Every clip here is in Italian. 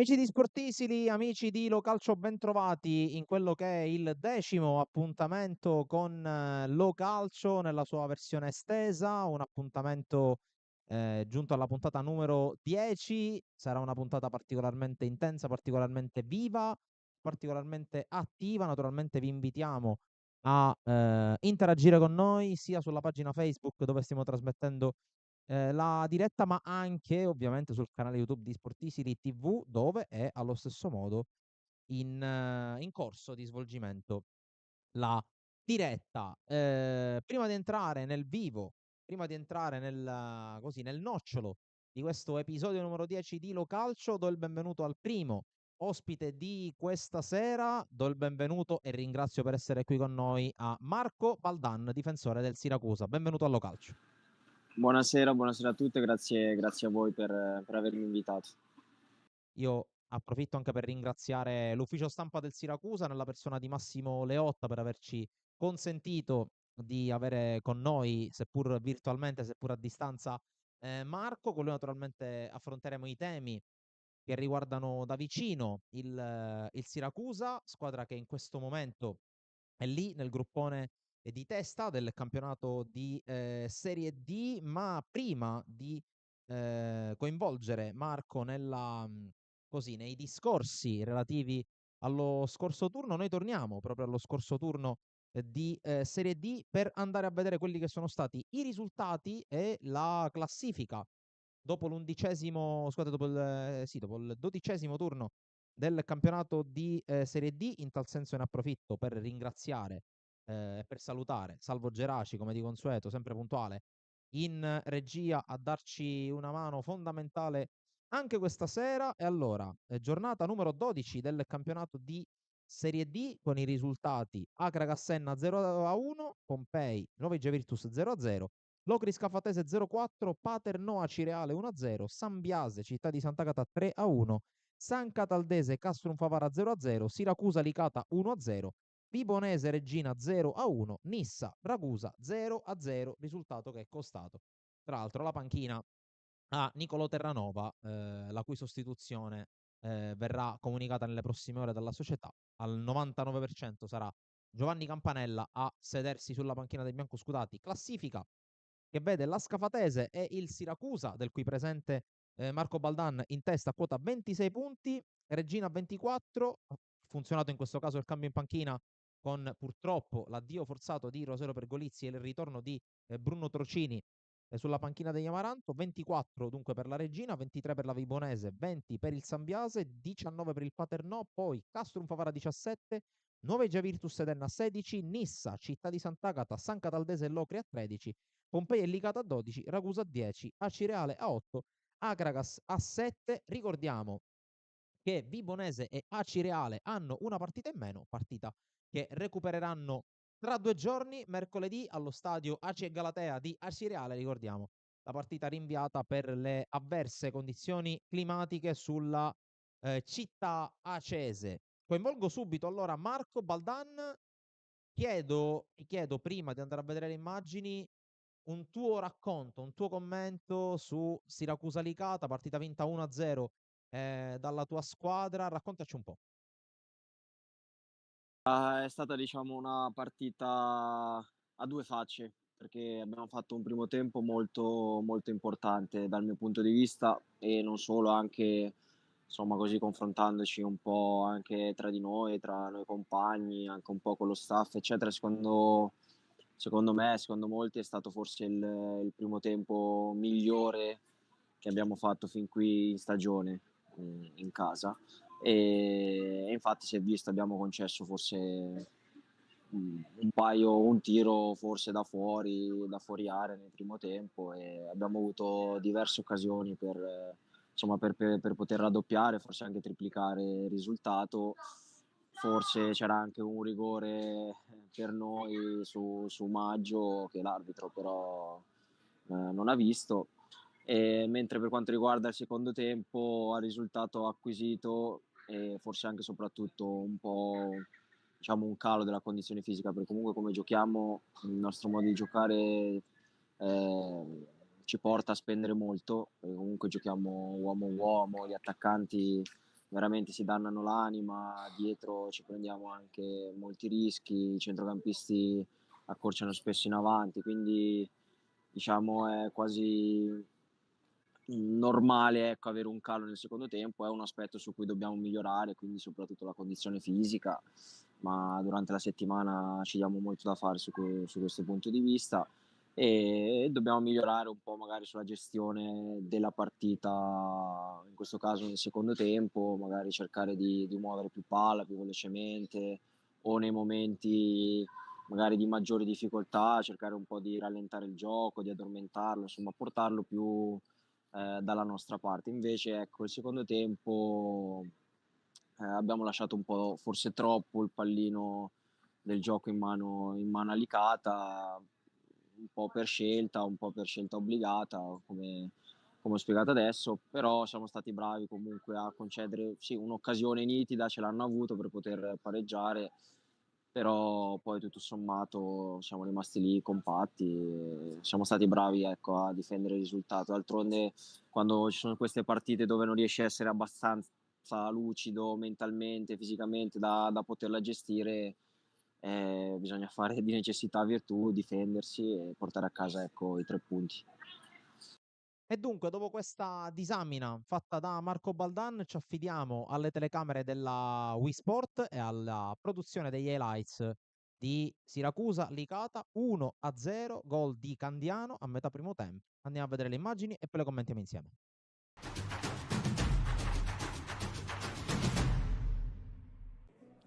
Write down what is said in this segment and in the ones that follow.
Amici di Sportisili, amici di Lo Calcio, bentrovati in quello che è il 10° appuntamento con Lo Calcio nella sua versione estesa, un appuntamento giunto alla puntata numero 10. Sarà una puntata particolarmente intensa, particolarmente viva, particolarmente attiva. Naturalmente vi invitiamo a interagire con noi sia sulla pagina Facebook dove stiamo trasmettendo la diretta, ma anche ovviamente sul canale YouTube di Sportisili TV, dove è allo stesso modo in corso di svolgimento la diretta. Prima di entrare nel vivo, prima di entrare nel nocciolo di questo episodio numero 10 di Lo Calcio, do il benvenuto al primo ospite di questa sera. Do il benvenuto e ringrazio per essere qui con noi a Marco Baldan, difensore del Siracusa. Benvenuto allo Calcio. Buonasera, buonasera a tutti, grazie a voi per avermi invitato. Io approfitto anche per ringraziare l'ufficio stampa del Siracusa nella persona di Massimo Leotta per averci consentito di avere con noi, seppur virtualmente, seppur a distanza, Marco. Con lui naturalmente affronteremo i temi che riguardano da vicino il Siracusa, squadra che in questo momento è lì nel gruppone di testa del campionato di Serie D, ma prima di coinvolgere Marco nei discorsi relativi allo scorso turno, noi torniamo proprio allo scorso turno di Serie D per andare a vedere quelli che sono stati i risultati e la classifica dopo il 12° turno del campionato di Serie D. In tal senso ne approfitto per ringraziare e per salutare Salvo Geraci, come di consueto, sempre puntuale in regia a darci una mano fondamentale anche questa sera. E allora, giornata numero 12 del campionato di Serie D con i risultati: Acra Cassenna 0-1, Pompei Novigia Virtus 0-0, Locri Scafatese 0-4, Paterno Acireale 1-0, San Biase Città di Sant'Agata 3-1, San Cataldese Castrum Favara 0-0, Siracusa Licata 1-0, Vibonese Regina 0-1, Nissa Ragusa 0-0, risultato che è costato tra l'altro la panchina a Nicolò Terranova, la cui sostituzione verrà comunicata nelle prossime ore dalla società. Al 99% sarà Giovanni Campanella a sedersi sulla panchina dei biancoscudati. Classifica che vede la Scafatese e il Siracusa, del cui presente Marco Baldan in testa a quota 26 punti, Regina 24. Ha funzionato in questo caso il cambio in panchina con purtroppo l'addio forzato di Rosero Pergolizzi e il ritorno di Bruno Trocini sulla panchina degli Amaranto. 24 dunque per la Regina, 23 per la Vibonese, 20 per il Sambiase, 19 per il Paternò, poi Castrum Favara 17, Nuovegia Virtus Edenna 16, Nissa, Città di Sant'Agata, San Cataldese e Locri a 13, Pompei e Licata a 12, Ragusa a 10, Acireale a 8, Acragas a 7. Ricordiamo che Vibonese e Acireale hanno una partita in meno, partita che recupereranno tra 2 giorni, mercoledì, allo stadio Aci e Galatea di Acireale. Ricordiamo la partita rinviata per le avverse condizioni climatiche sulla città acese. Coinvolgo subito allora Marco Baldan. Ti chiedo prima di andare a vedere le immagini un tuo racconto, un tuo commento su Siracusa Licata, partita vinta 1-0 dalla tua squadra. Raccontaci un po'. È stata diciamo una partita a 2 facce, perché abbiamo fatto un primo tempo molto, molto importante dal mio punto di vista e non solo, anche insomma così confrontandoci un po' anche tra di noi, tra noi compagni, anche un po' con lo staff eccetera. Secondo me, secondo molti è stato forse il primo tempo migliore che abbiamo fatto fin qui in stagione, in casa. E infatti si è visto, abbiamo concesso forse un tiro forse da fuori area nel primo tempo e abbiamo avuto diverse occasioni insomma, per poter raddoppiare, forse anche triplicare il risultato. Forse c'era anche un rigore per noi su Maggio che l'arbitro però non ha visto. Mentre per quanto riguarda il secondo tempo, al risultato acquisito e forse anche soprattutto un po' diciamo un calo della condizione fisica, perché comunque come giochiamo, il nostro modo di giocare ci porta a spendere molto, perché comunque giochiamo uomo a uomo, gli attaccanti veramente si dannano l'anima, dietro ci prendiamo anche molti rischi, i centrocampisti accorciano spesso in avanti, quindi diciamo è quasi normale, ecco, avere un calo nel secondo tempo. È un aspetto su cui dobbiamo migliorare, quindi soprattutto la condizione fisica, ma durante la settimana ci diamo molto da fare su questo punto di vista, e dobbiamo migliorare un po' magari sulla gestione della partita, in questo caso nel secondo tempo, magari cercare di muovere più palla, più velocemente, o nei momenti magari di maggiori difficoltà cercare un po' di rallentare il gioco, di addormentarlo, insomma portarlo più dalla nostra parte. Invece, ecco, il secondo tempo, abbiamo lasciato un po', forse troppo, il pallino del gioco in mano a Licata, un po' per scelta, un po' per scelta obbligata, come ho spiegato adesso, però siamo stati bravi comunque a concedere, sì, un'occasione nitida ce l'hanno avuto per poter pareggiare, però poi tutto sommato siamo rimasti lì compatti e siamo stati bravi, ecco, a difendere il risultato. D'altronde quando ci sono queste partite dove non riesci a essere abbastanza lucido mentalmente, fisicamente da poterla gestire, bisogna fare di necessità virtù, difendersi e portare a casa, ecco, i 3 punti. E dunque, dopo questa disamina fatta da Marco Baldan, ci affidiamo alle telecamere della Wii Sport e alla produzione degli highlights di Siracusa Licata 1-0, gol di Candiano a metà primo tempo. Andiamo a vedere le immagini e poi le commentiamo insieme.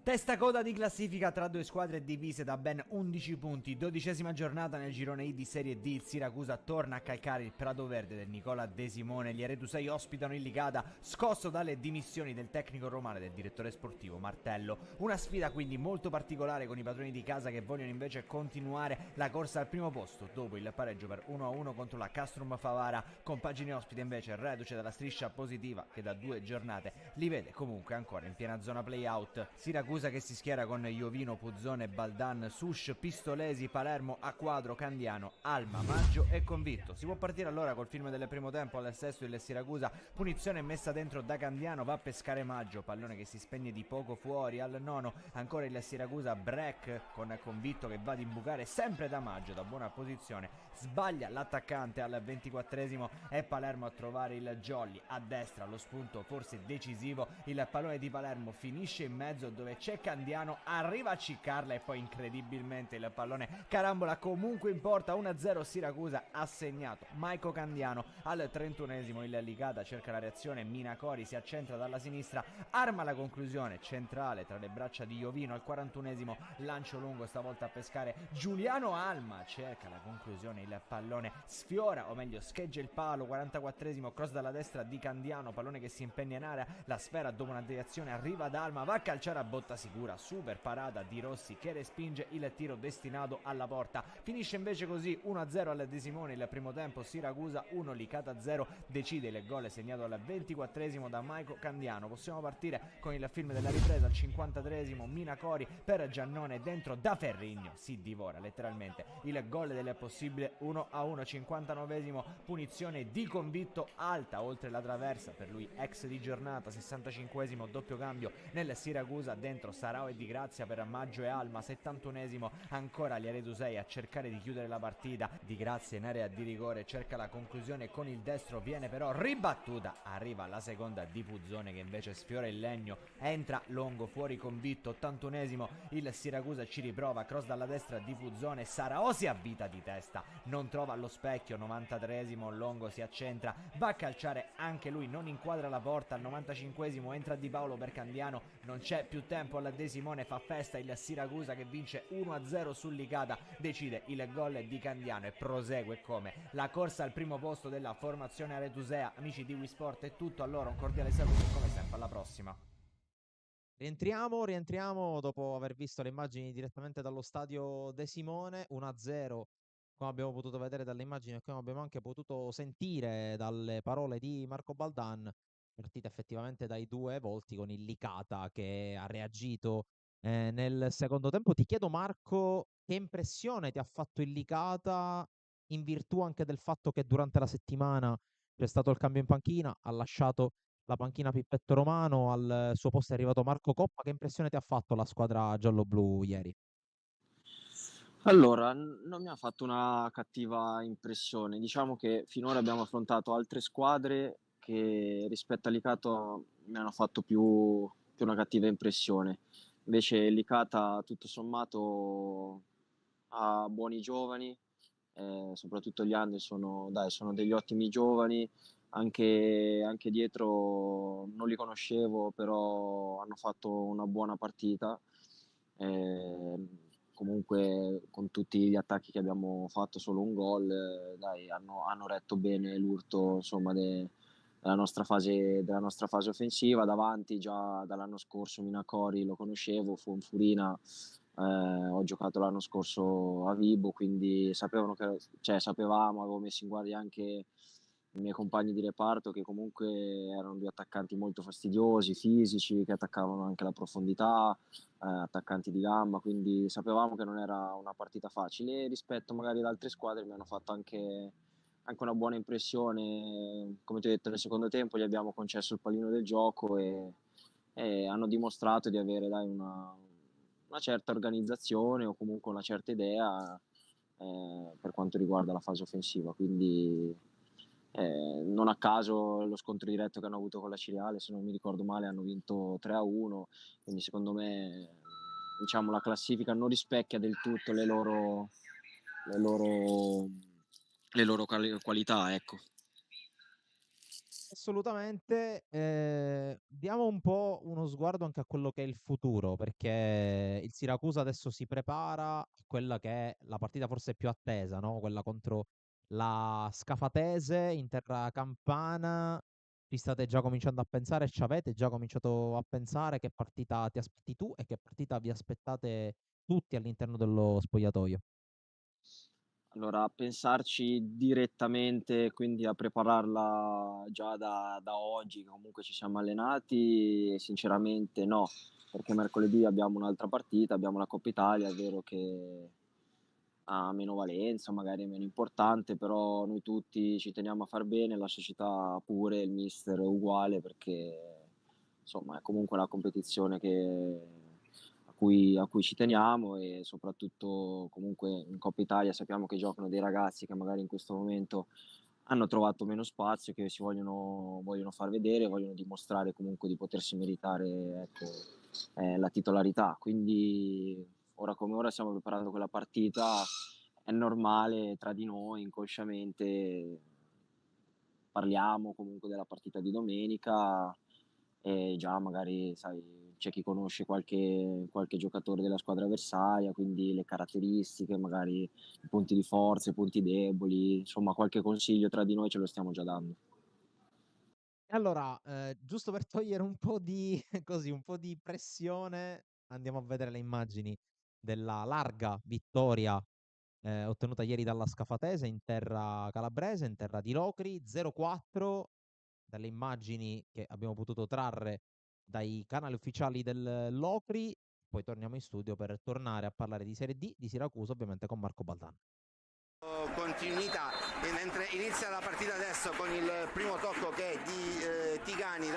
Testa coda di classifica tra due squadre divise da ben 11 punti, 12ª giornata nel girone I di Serie D. Il Siracusa torna a calcare il prato verde del Nicola De Simone. Gli Aretusei ospitano il Licata, scosso dalle dimissioni del tecnico romano e del direttore sportivo Martello. Una sfida quindi molto particolare, con i padroni di casa che vogliono invece continuare la corsa al primo posto dopo il pareggio per 1-1 contro la Castrum Favara. Compagine ospite invece reduce dalla striscia positiva che da 2 giornate li vede comunque ancora in piena zona play-out. Siracusa che si schiera con Iovino, Puzzone, Baldan, Sush, Pistolesi, Palermo, Acquadro, Candiano, Alma, Maggio e Convitto. Si può partire allora col film del primo tempo. Al sesto il Siracusa, punizione messa dentro da Candiano, va a pescare Maggio, pallone che si spegne di poco fuori. Al nono ancora il Siracusa, break con Convitto che va ad imbucare sempre da Maggio da buona posizione, sbaglia l'attaccante. Al 24esimo è Palermo a trovare il Jolly a destra, lo spunto forse decisivo. Il pallone di Palermo finisce in mezzo dove c'è Candiano, arriva a ciccarla e poi incredibilmente il pallone carambola comunque in porta. 1-0 Siracusa, ha segnato Maiko Candiano. Al 31esimo il Licata cerca la reazione, Minacori si accentra dalla sinistra, arma la conclusione centrale tra le braccia di Iovino. Al 41esimo lancio lungo, stavolta a pescare Giuliano Alma, cerca la conclusione, il pallone sfiora, o meglio scheggia il palo. 44esimo cross dalla destra di Candiano, pallone che si impegna in area, la sfera dopo una deviazione arriva ad Alma, va a calciare a botta sicura, super parata di Rossi che respinge il tiro destinato alla porta. Finisce invece così 1-0 al De Simone il primo tempo. Siracusa 1, Licata 0. Decide il gol segnato al 24esimo da Maiko Candiano. Possiamo partire con il film della ripresa. Al 53esimo Minacori per Giannone dentro da Ferrigno, si divora letteralmente il gol del possibile 1-1. 59esimo punizione di Convitto alta oltre la traversa, per lui ex di giornata. 65esimo doppio cambio nel Siracusa, dentro Sarao e Di Grazia per Maggio e Alma. 71esimo ancora gli Aretusei a cercare di chiudere la partita. Di Grazia in area di rigore cerca la conclusione con il destro, viene però ribattuta, arriva la seconda di Puzzone che invece sfiora il legno, entra Longo fuori Convitto. 81esimo il Siracusa ci riprova, cross dalla destra di Puzzone, Sarao si avvita di testa, non trova lo specchio. 93esimo Longo si accentra, va a calciare anche lui, non inquadra la porta. Al 95esimo entra Di Paolo per Candiano, non c'è più tempo. Al De Simone fa festa il Siracusa che vince 1-0 sul Licata, decide il gol di Candiano e prosegue come la corsa al primo posto della formazione aretusea. Amici di Wii Sport è tutto, allora un cordiale saluto e come sempre alla prossima. Rientriamo dopo aver visto le immagini direttamente dallo stadio De Simone, 1-0, come abbiamo potuto vedere dalle immagini e come abbiamo anche potuto sentire dalle parole di Marco Baldan, partita effettivamente dai due volti con il Licata che ha reagito nel secondo tempo. Ti chiedo Marco, che impressione ti ha fatto il Licata in virtù anche del fatto che durante la settimana c'è stato il cambio in panchina, ha lasciato la panchina Pippetto Romano, al suo posto è arrivato Marco Coppa. Che impressione ti ha fatto la squadra giallo-blu ieri? Allora, non mi ha fatto una cattiva impressione. Diciamo che finora abbiamo affrontato altre squadre che rispetto a Licata mi hanno fatto più una cattiva impressione. Invece Licata, tutto sommato, ha buoni giovani, soprattutto gli under sono degli ottimi giovani. Anche dietro non li conoscevo, però hanno fatto una buona partita. Eh, Comunque con tutti gli attacchi che abbiamo fatto, solo un gol, hanno retto bene l'urto, insomma, della nostra fase offensiva. Davanti già dall'anno scorso Minacori lo conoscevo, Fonfurina, ho giocato l'anno scorso a Vibo, quindi sapevamo, avevo messo in guardia anche i miei compagni di reparto che comunque erano due attaccanti molto fastidiosi, fisici, che attaccavano anche la profondità, attaccanti di gamba, quindi sapevamo che non era una partita facile. E rispetto magari ad altre squadre mi hanno fatto anche una buona impressione. Come ti ho detto, nel secondo tempo gli abbiamo concesso il pallino del gioco e hanno dimostrato di avere una certa organizzazione o comunque una certa idea per quanto riguarda la fase offensiva. Quindi non a caso lo scontro diretto che hanno avuto con la Ciriale, se non mi ricordo male, hanno vinto 3-1, quindi secondo me, diciamo, la classifica non rispecchia del tutto le loro, qualità, ecco. Assolutamente, diamo un po' uno sguardo anche a quello che è il futuro, perché il Siracusa adesso si prepara a quella che è la partita forse più attesa, no? Quella contro la Scafatese in terra campana. Ci state già cominciando a pensare, ci avete già cominciato a pensare che partita ti aspetti tu e che partita vi aspettate tutti all'interno dello spogliatoio? Allora, a pensarci direttamente, quindi a prepararla già da oggi, che comunque ci siamo allenati, sinceramente no, perché mercoledì abbiamo un'altra partita, abbiamo la Coppa Italia, è vero che ha meno valenza, magari è meno importante, però noi tutti ci teniamo a far bene, la società pure, il mister è uguale, perché insomma è comunque una competizione a cui ci teniamo e soprattutto comunque in Coppa Italia sappiamo che giocano dei ragazzi che magari in questo momento hanno trovato meno spazio, che vogliono far vedere, vogliono dimostrare comunque di potersi meritare, ecco, la titolarità. Quindi ora come ora stiamo preparando quella partita, è normale tra di noi, inconsciamente parliamo comunque della partita di domenica e già magari, sai, c'è chi conosce qualche giocatore della squadra avversaria, quindi le caratteristiche, magari i punti di forza, i punti deboli, insomma qualche consiglio tra di noi ce lo stiamo già dando. E allora, giusto per togliere un po' di così, un po' di pressione, andiamo a vedere le immagini della larga vittoria, ottenuta ieri dalla Scafatese in terra calabrese, in terra di Locri, 0-4, dalle immagini che abbiamo potuto trarre dai canali ufficiali del Locri. Poi torniamo in studio per tornare a parlare di Serie D, di Siracusa, ovviamente con Marco Baldan. Continuità mentre inizia la partita adesso con il primo tocco che è di Tigani,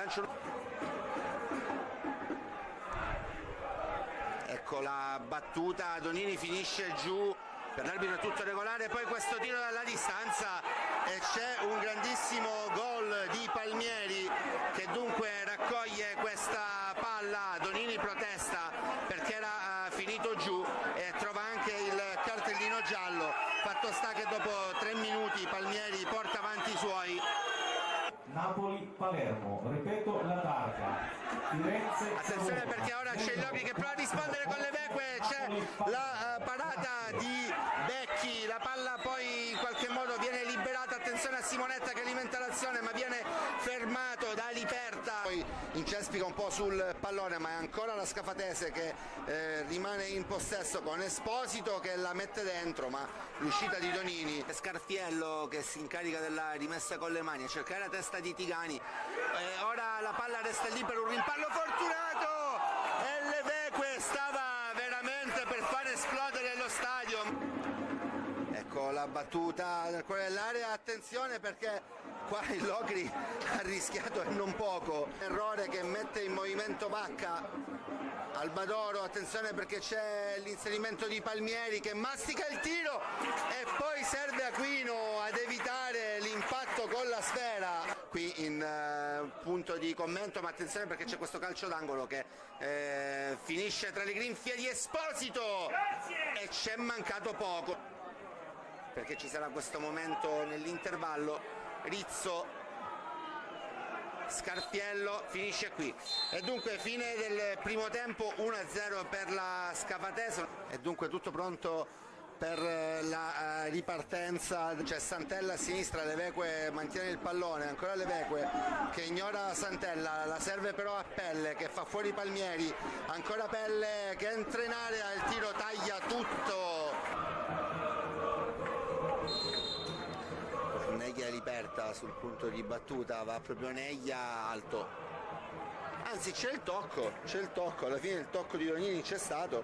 ecco la battuta, Donini finisce giù, per l'arbitro è tutto regolare, poi questo tiro dalla distanza e c'è un grandissimo gol di Palmieri che dunque raccoglie questa palla. Donini protesta perché era finito giù e trova anche il cartellino giallo. Fatto sta che dopo 3 minuti Palmieri porta avanti i suoi. Napoli-Palermo, ripeto la targa. Firenze. Attenzione perché ora c'è il Locri che prova a rispondere con le Veque, c'è la parata di Becchi, la palla poi in qualche modo viene liberata, attenzione a Simonetta che alimenta l'azione ma viene fermato da Liperta. Poi incespica un po' sul pallone ma è ancora la Scafatese che rimane in possesso con Esposito che la mette dentro, ma l'uscita di Donini. Scarfiello che si incarica della rimessa con le mani a cercare la testa di Tigani, ora la palla resta lì per un rimpallo fortunato e Leveque stava veramente per far esplodere lo stadio. Ecco la battuta nel cuore dell'area, attenzione perché qua il Locri ha rischiato e non poco, errore che mette in movimento Vacca. Albadoro, attenzione perché c'è l'inserimento di Palmieri che mastica il tiro e poi serve Aquino ad evitare l'impatto con la sfera. Qui in punto di commento, ma attenzione perché c'è questo calcio d'angolo che finisce tra le grinfie di Esposito e c'è mancato poco perché ci sarà questo momento nell'intervallo. Rizzo, Scarpiello, finisce qui e dunque fine del primo tempo, 1-0 per la Scafatese e dunque tutto pronto per la ripartenza. C'è Santella a sinistra, Leveque mantiene il pallone, ancora Leveque che ignora Santella, la serve però a Pelle che fa fuori Palmieri, ancora Pelle che entra in area, il tiro taglia tutto. Neglia Liperta sul punto di battuta, va proprio Neglia alto, anzi c'è il tocco, alla fine il tocco di Donini c'è stato.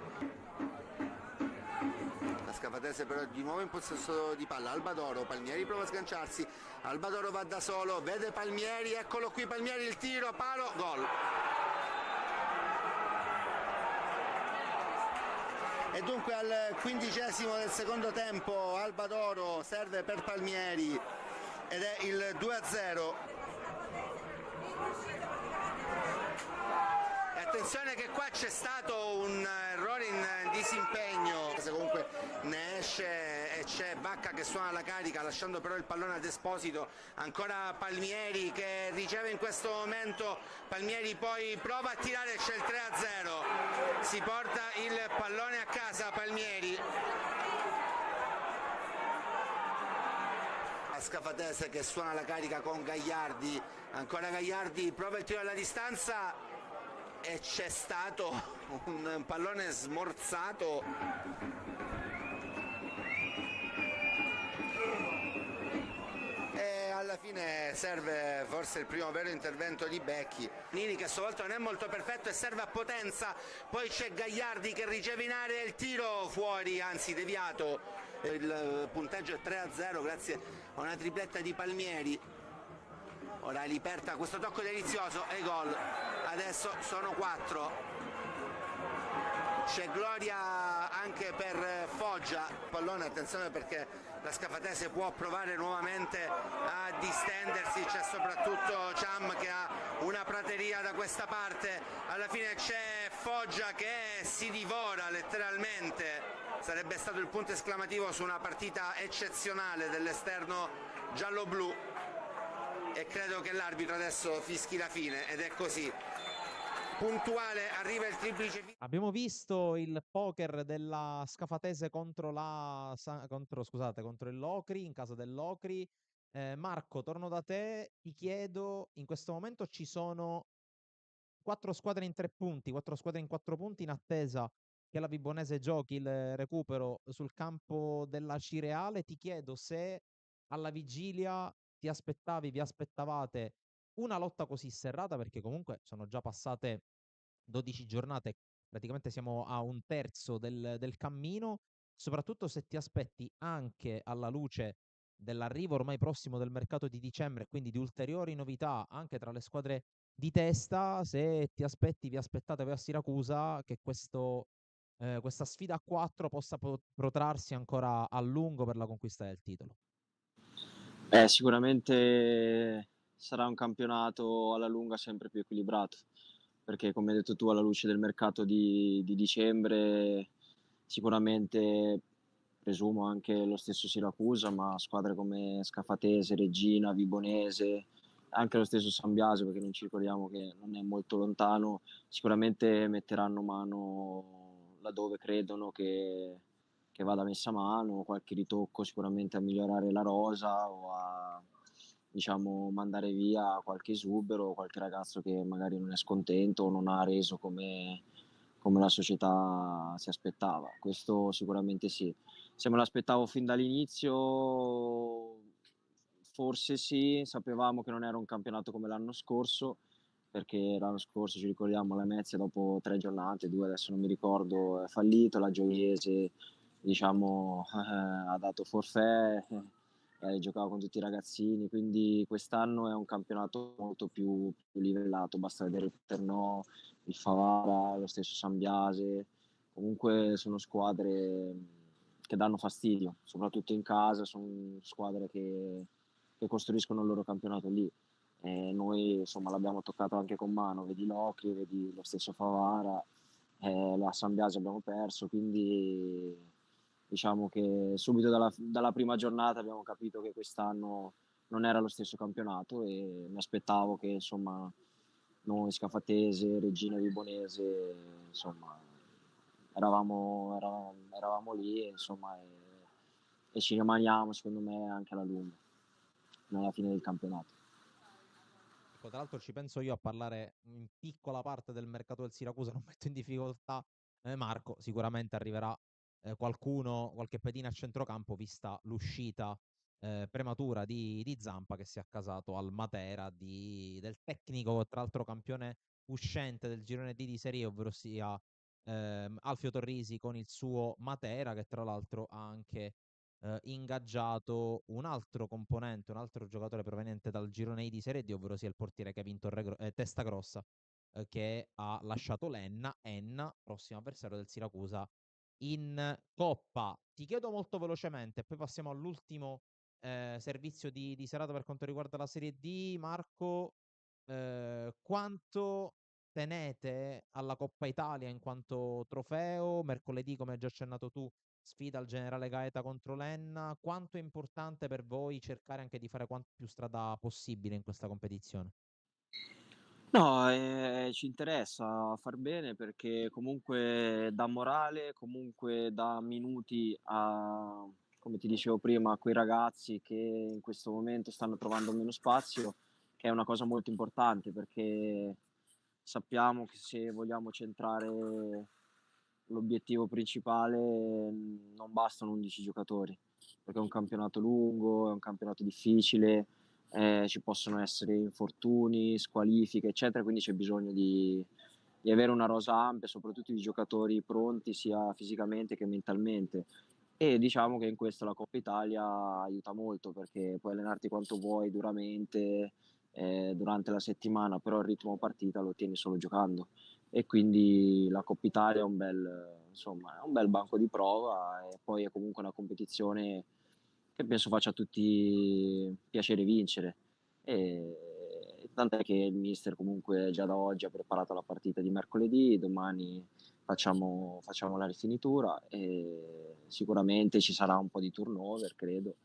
La Scafatese però di nuovo in possesso di palla, Albadoro, Palmieri prova a sganciarsi, Albadoro va da solo, vede Palmieri, eccolo qui Palmieri, il tiro, palo, gol. E dunque al 15° del secondo tempo Albadoro serve per Palmieri ed è il 2-0. E attenzione che qua c'è stato un errore in disimpegno, se comunque ne esce e c'è Vacca che suona la carica lasciando però il pallone ad Esposito, ancora Palmieri che riceve in questo momento, Palmieri poi prova a tirare, c'è il 3-0, si porta il pallone a casa Palmieri. La Scafatese che suona la carica con Gagliardi, ancora Gagliardi prova il tiro alla distanza e c'è stato un pallone smorzato. E alla fine serve forse il primo vero intervento di Becchi, Nini che a sua volta non è molto perfetto e serve a Potenza, poi c'è Gagliardi che riceve in area il tiro fuori, anzi deviato. Il punteggio è 3-0 grazie a una tripletta di Palmieri. Ora Liperta, questo tocco delizioso e gol. Adesso sono 4. C'è gloria anche per Foggia. Pallone, attenzione perché la Scafatese può provare nuovamente a distendersi. C'è soprattutto Ciam che ha una prateria da questa parte. Alla fine c'è Foggia che si divora letteralmente. Sarebbe stato il punto esclamativo su una partita eccezionale dell'esterno giallo-blu e credo che l'arbitro adesso fischi la fine ed è così. Puntuale arriva il triplice. Abbiamo visto il poker della Scafatese contro il Locri, in casa del Locri. Marco, torno da te, ti chiedo, in questo momento ci sono 4 squadre in 3 punti, 4 squadre in 4 punti in attesa che la Vibonese giochi il recupero sul campo della Cireale. Ti chiedo se alla vigilia vi aspettavate una lotta così serrata, perché comunque sono già passate 12 giornate, praticamente siamo a un terzo del cammino, soprattutto se ti aspetti anche alla luce dell'arrivo ormai prossimo del mercato di dicembre, quindi di ulteriori novità anche tra le squadre di testa, se vi aspettate voi a Siracusa che questa sfida a 4 possa protrarsi ancora a lungo per la conquista del titolo. Sicuramente sarà un campionato alla lunga sempre più equilibrato, perché come hai detto tu, alla luce del mercato di dicembre, sicuramente presumo anche lo stesso Siracusa, ma squadre come Scafatese, Reggina, Vibonese, anche lo stesso San Biasio, perché non ci ricordiamo che non è molto lontano, sicuramente metteranno mano laddove credono che vada messa mano, qualche ritocco sicuramente a migliorare la rosa o a, diciamo, mandare via qualche esubero, qualche ragazzo che magari non è scontento o non ha reso come la società si aspettava. Questo sicuramente sì. Se me l'aspettavo fin dall'inizio, forse sì, sapevamo che non era un campionato come l'anno scorso, perché l'anno scorso ci ricordiamo la Lamezia dopo 3 giornate, 2 adesso non mi ricordo, è fallito, la Gioiese diciamo ha dato forfait, giocava con tutti i ragazzini, quindi quest'anno è un campionato molto più livellato, basta vedere il Ternò, il Favara, lo stesso San Biase, comunque sono squadre che danno fastidio, soprattutto in casa, sono squadre che costruiscono il loro campionato lì. Noi insomma l'abbiamo toccato anche con mano, vedi l'Ocri, vedi lo stesso Favara, la San Biase abbiamo perso, quindi diciamo che subito dalla prima giornata abbiamo capito che quest'anno non era lo stesso campionato e mi aspettavo che insomma noi Scafatese, Regina Vibonese, insomma eravamo lì e ci rimaniamo secondo me anche alla lunga, nella fine del campionato. Ecco, tra l'altro ci penso io a parlare in piccola parte del mercato del Siracusa, non metto in difficoltà Marco, sicuramente arriverà qualcuno, qualche pedina a centrocampo, vista l'uscita prematura di Zampa che si è accasato al Matera del tecnico, tra l'altro campione uscente del girone D di Serie, ovvero sia Alfio Torrisi con il suo Matera, che tra l'altro ha anche ingaggiato un altro componente, un altro giocatore proveniente dal girone I di Serie D, ovvero sia il portiere Kevin Testagrossa, che ha lasciato Enna, prossimo avversario del Siracusa in Coppa. Ti chiedo molto velocemente, poi passiamo all'ultimo servizio di serata per quanto riguarda la Serie D. Marco, quanto tenete alla Coppa Italia in quanto trofeo? Mercoledì, come hai già accennato tu, sfida al generale Gaeta contro l'Enna. Quanto è importante per voi cercare anche di fare quanto più strada possibile in questa competizione? No, ci interessa far bene perché comunque dà morale, comunque dà minuti a, come ti dicevo prima, a quei ragazzi che in questo momento stanno trovando meno spazio, che è una cosa molto importante perché sappiamo che se vogliamo centrare l'obiettivo principale non bastano 11 giocatori, perché è un campionato lungo, è un campionato difficile, ci possono essere infortuni, squalifiche, eccetera, quindi c'è bisogno di avere una rosa ampia, soprattutto di giocatori pronti sia fisicamente che mentalmente. E diciamo che in questo la Coppa Italia aiuta molto perché puoi allenarti quanto vuoi duramente, durante la settimana, però il ritmo partita lo tieni solo giocando. E quindi la Coppa Italia è insomma, è un bel banco di prova e poi è comunque una competizione che penso faccia a tutti piacere vincere. Tant'è che il mister comunque già da oggi ha preparato la partita di mercoledì, domani facciamo la rifinitura e sicuramente ci sarà un po' di turnover, credo,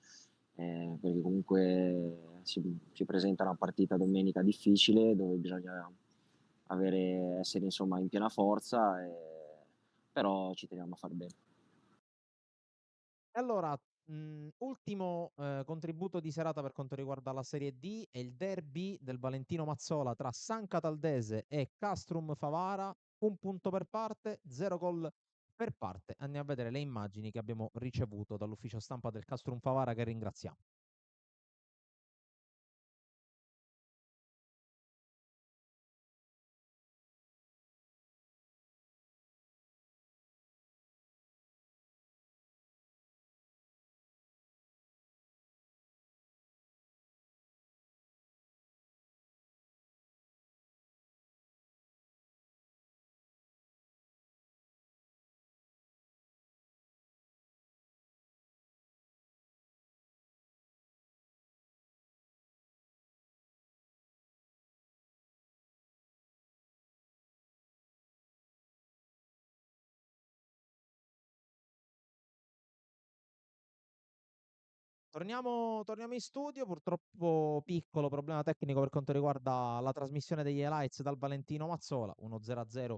perché comunque si presenta una partita domenica difficile dove bisogna essere insomma in piena forza, però ci teniamo a far bene. E allora, ultimo contributo di serata per quanto riguarda la Serie D è il derby del Valentino Mazzola tra San Cataldese e Castrum Favara, un punto per parte, 0 gol per parte. Andiamo a vedere le immagini che abbiamo ricevuto dall'ufficio stampa del Castrum Favara, che ringraziamo. Torniamo in studio, purtroppo piccolo problema tecnico per quanto riguarda la trasmissione degli highlights dal Valentino Mazzola, 1-0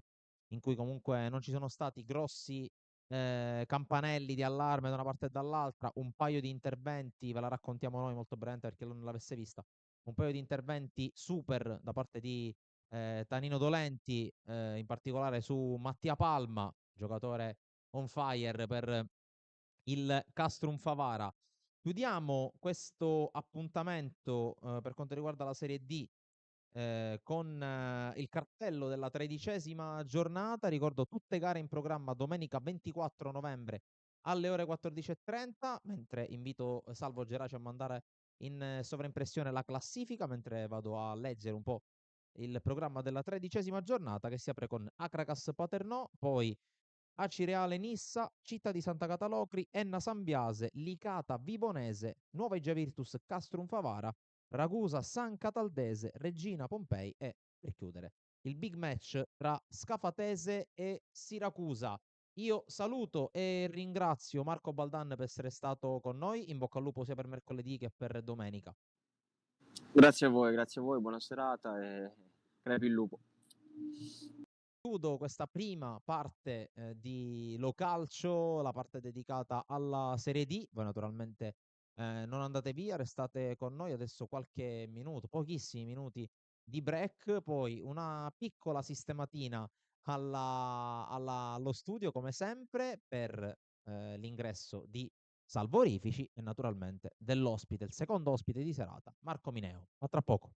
in cui comunque non ci sono stati grossi campanelli di allarme da una parte e dall'altra, un paio di interventi, ve la raccontiamo noi molto brevemente perché non l'avesse vista, un paio di interventi super da parte di Tanino Dolenti, in particolare su Mattia Palma, giocatore on fire per il Castrum Favara. Chiudiamo questo appuntamento per quanto riguarda la Serie D con il cartello della 13ª giornata. Ricordo tutte gare in programma domenica 24 novembre alle ore 14:30, mentre invito Salvo Geraci a mandare in sovraimpressione la classifica, mentre vado a leggere un po' il programma della 13ª giornata, che si apre con Acracas Paternò, poi Acireale Nissa, Città di Santa Catalocri, Enna Sambiase, Licata Vibonese, Nuova Igia Virtus Castrum Favara, Ragusa San Cataldese, Regina Pompei e, per chiudere, il big match tra Scafatese e Siracusa. Io saluto e ringrazio Marco Baldan per essere stato con noi. In bocca al lupo sia per mercoledì che per domenica. Grazie a voi, buona serata e crepi il lupo. Chiudo questa prima parte di Lo Calcio, la parte dedicata alla Serie D. Voi naturalmente non andate via, restate con noi adesso qualche minuto, pochissimi minuti di break, poi una piccola sistematina allo studio come sempre per l'ingresso di Salvorifici e naturalmente dell'ospite, il secondo ospite di serata, Marco Mineo. A tra poco.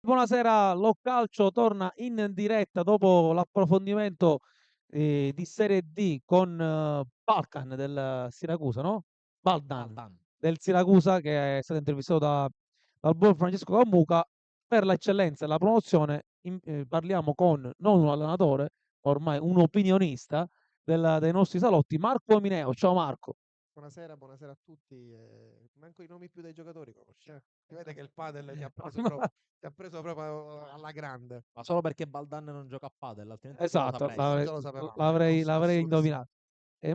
Buonasera, Lo Calcio torna in diretta dopo l'approfondimento di Serie D con Balkan del Siracusa, no? Baldan Baldan. del Siracusa, che è stato intervistato dal buon Francesco Cammuca. Per l'eccellenza e la promozione parliamo con non un allenatore, ormai un opinionista dei nostri salotti, Marco Mineo. Ciao Marco. Buonasera a tutti. Manco i nomi più dei giocatori conosci. Si vede che il padel ti ha preso proprio alla grande. Ma solo perché Baldan non gioca a padel, altrimenti Esatto, già lo saprei. Già lo sapevamo. l'avrei indovinato.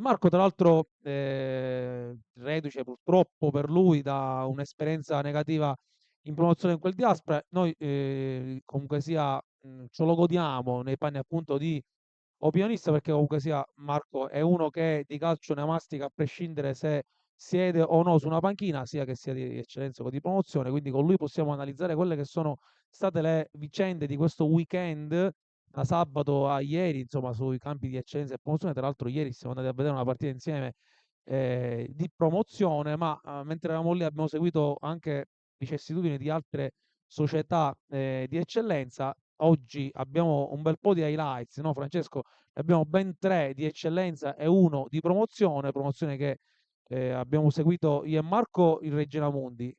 Marco, tra l'altro, reduce purtroppo per lui da un'esperienza negativa in promozione in quel di Aspra, noi comunque sia ce lo godiamo nei panni appunto di opinionista, perché comunque sia Marco è uno che di calcio ne mastica a prescindere se siede o no su una panchina, sia che sia di eccellenza o di promozione, quindi con lui possiamo analizzare quelle che sono state le vicende di questo weekend da sabato a ieri, insomma, sui campi di eccellenza e promozione. Tra l'altro ieri siamo andati a vedere una partita insieme di promozione, ma mentre eravamo lì abbiamo seguito anche vicissitudini di altre società di eccellenza. Oggi abbiamo un bel po' di highlights, no Francesco? Abbiamo ben 3 di eccellenza e 1 di promozione che abbiamo seguito io e Marco il Regina Mundi,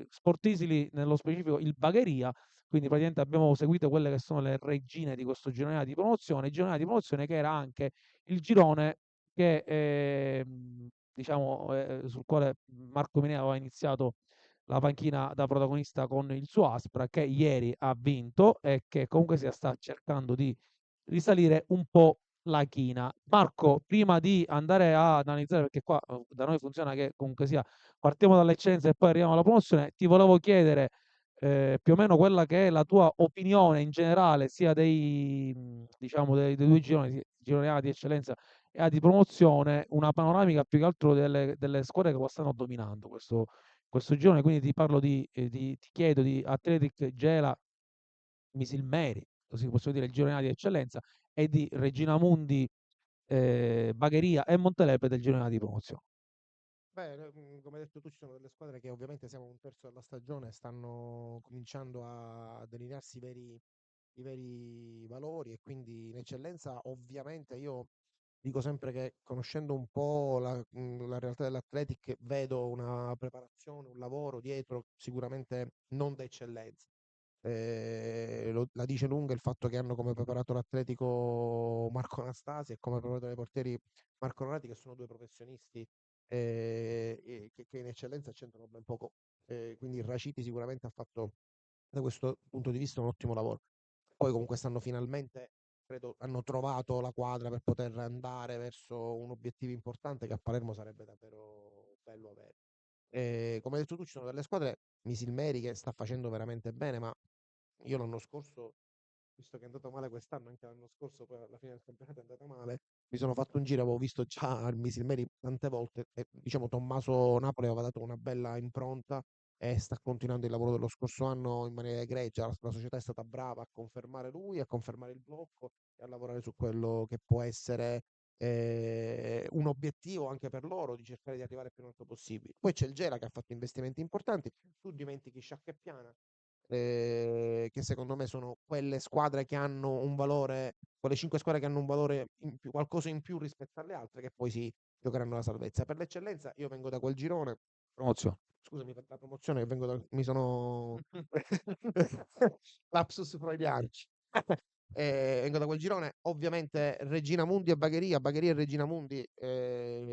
Sportisili nello specifico il Bagheria, quindi praticamente abbiamo seguito quelle che sono le regine di questo girone di promozione, il girone di promozione che era anche il girone che diciamo sul quale Marco Mineo aveva iniziato la panchina da protagonista con il suo Aspra, che ieri ha vinto e che comunque sta cercando di risalire un po' la china. Marco, prima di andare a analizzare, perché qua da noi funziona che comunque sia partiamo dall'eccellenza e poi arriviamo alla promozione, ti volevo chiedere più o meno quella che è la tua opinione in generale, sia diciamo, dei due gironi, girone A di eccellenza e A di promozione, una panoramica più che altro delle squadre che lo stanno dominando questo girone. Quindi ti chiedo di Athletic Gela Misilmeri, così possiamo dire il girone A di eccellenza, e di Regina Mundi, Bagheria e Montelepe del girone A di promozione. Come hai detto tu, ci sono delle squadre che ovviamente siamo a un terzo della stagione, stanno cominciando a delinearsi i veri valori, e quindi in eccellenza ovviamente io dico sempre che, conoscendo un po' la realtà dell'Athletic, vedo una preparazione, un lavoro dietro sicuramente non da eccellenza. La dice lunga il fatto che hanno come preparato l'Atletico Marco Anastasi e come preparato dei portieri Marco Nonati, che sono due professionisti che in eccellenza c'entrano ben poco. Quindi Raciti sicuramente ha fatto, da questo punto di vista, un ottimo lavoro. Poi comunque stanno finalmente, credo, hanno trovato la quadra per poter andare verso un obiettivo importante che a Palermo sarebbe davvero bello avere. Come hai detto tu, ci sono delle squadre, Misilmeri, che sta facendo veramente bene, ma io l'anno scorso, visto che è andato male quest'anno, anche l'anno scorso poi alla fine del campionato è andata male, mi sono fatto un giro, avevo visto già il Misilmeri tante volte e diciamo Tommaso Napoli aveva dato una bella impronta e sta continuando il lavoro dello scorso anno in maniera egregia. La società è stata brava a confermare lui, a confermare il blocco e a lavorare su quello che può essere un obiettivo anche per loro, di cercare di arrivare il più in alto possibile. Poi c'è il Gela che ha fatto investimenti importanti, tu dimentichi Sciacca e Piana, che secondo me sono quelle squadre che hanno un valore, quelle 5 squadre che hanno un valore in più, qualcosa in più rispetto alle altre, che poi si giocheranno la salvezza. Per l'eccellenza io vengo da quel girone, Promozione. scusami per la promozione, che vengo da, mi sono lapsus freudianici. Vengo da quel girone, ovviamente Regina Mundi e Bagheria, Bagheria e Regina Mundi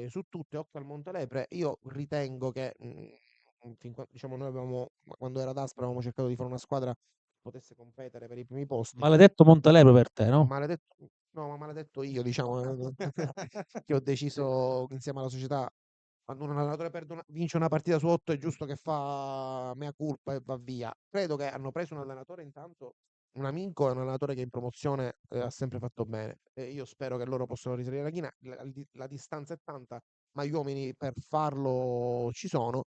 su tutte, occhio al Montelepre. Io ritengo che diciamo, noi avevamo, quando era Daspra, avevamo cercato di fare una squadra che potesse competere per i primi posti. Maledetto Montelepe per te, no? Maledetto, no, ma maledetto io, diciamo, che ho deciso insieme alla società, quando un allenatore vince una partita su 8 è giusto che fa mea culpa e va via. Credo che hanno preso un allenatore, intanto un amico, e un allenatore che in promozione ha sempre fatto bene, e io spero che loro possano risalire la china. La distanza è tanta, ma gli uomini per farlo ci sono.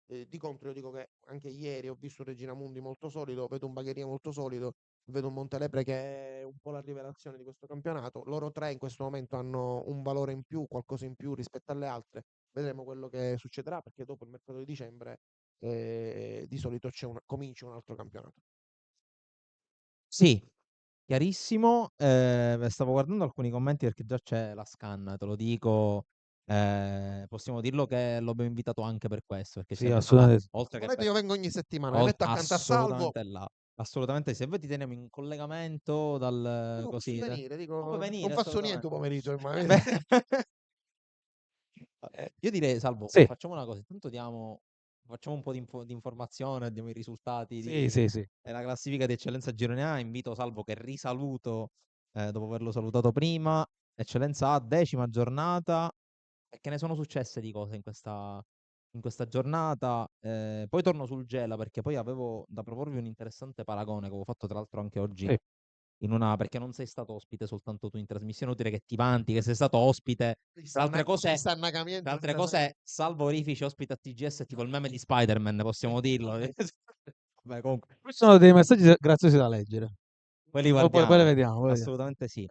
Di contro io dico che anche ieri ho visto Regina Mundi molto solido, vedo un Bagheria molto solido, vedo un Montelepre che è un po' la rivelazione di questo campionato. Loro tre in questo momento hanno un valore in più, qualcosa in più rispetto alle altre. Vedremo quello che succederà, perché dopo il mercato di dicembre di solito comincia un altro campionato. Sì, chiarissimo. Stavo guardando alcuni commenti perché già c'è la scan, te lo dico. Possiamo dirlo che lo abbiamo invitato anche per questo, perché Sì, siamo là, assolutamente sì. oltre che Volete per... io vengo ogni settimana, mi metto accanto a Salvo. assolutamente là. Assolutamente sì. Se voi ti teniamo in collegamento dal No, posso così. venire, Ma dico, puoi non venire, faccio niente assolutamente. pomeriggio, ma Beh, io direi, Salvo, Sì, facciamo una cosa, intanto facciamo un po' di informazione, diamo i risultati sì, sì, sì. della classifica di Eccellenza Girone A, invito Salvo che risaluto dopo averlo salutato prima, Eccellenza A, 10ª giornata, e che ne sono successe di cose in questa giornata. Poi torno sul Gela perché poi avevo da proporvi un interessante paragone che avevo fatto tra l'altro anche oggi Sì. perché non sei stato ospite soltanto tu in trasmissione, inutile che ti vanti che sei stato ospite. Tra altre cose, Dissannacamento, salvo orifici ospite a TGS, tipo il meme di Spider-Man, possiamo dirlo. Vabbè, comunque, Questi sono dei messaggi graziosi da leggere. poi li Poi le guardiamo. vediamo, poi le vediamo. Assolutamente sì.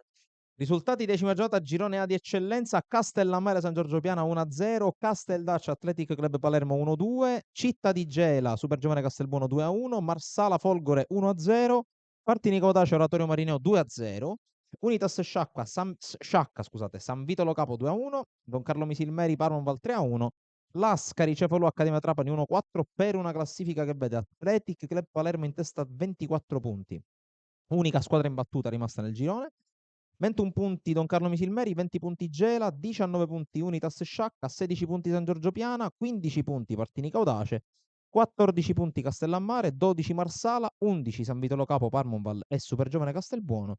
Risultati 10ª giornata, girone A di eccellenza, Castellammare San Giorgio Piana 1-0, Casteldaccia Athletic Club Palermo 1-2, Città di Gela Super Giovane Castelbuono 2-1, Marsala Folgore 1-0, Partinico Dacia Oratorio Marineo 2-0, Unitas Sciacca, scusate, San Vitolo Capo 2-1, Don Carlo Misilmeri Parmonval 3-1, Lascari Cefalù Accademia Trapani 1-4 per una classifica che vede Athletic Club Palermo in testa a 24 punti. Unica squadra imbattuta rimasta nel girone. 21 punti Don Carlo Misilmeri, 20 punti Gela, 19 punti Unitas Sciacca, 16 punti San Giorgio Piana, 15 punti Partinico Audace, 14 punti Castellammare, 12 Marsala, 11 San Vitolo Capo, Parmonval e Supergiovane Castelbuono,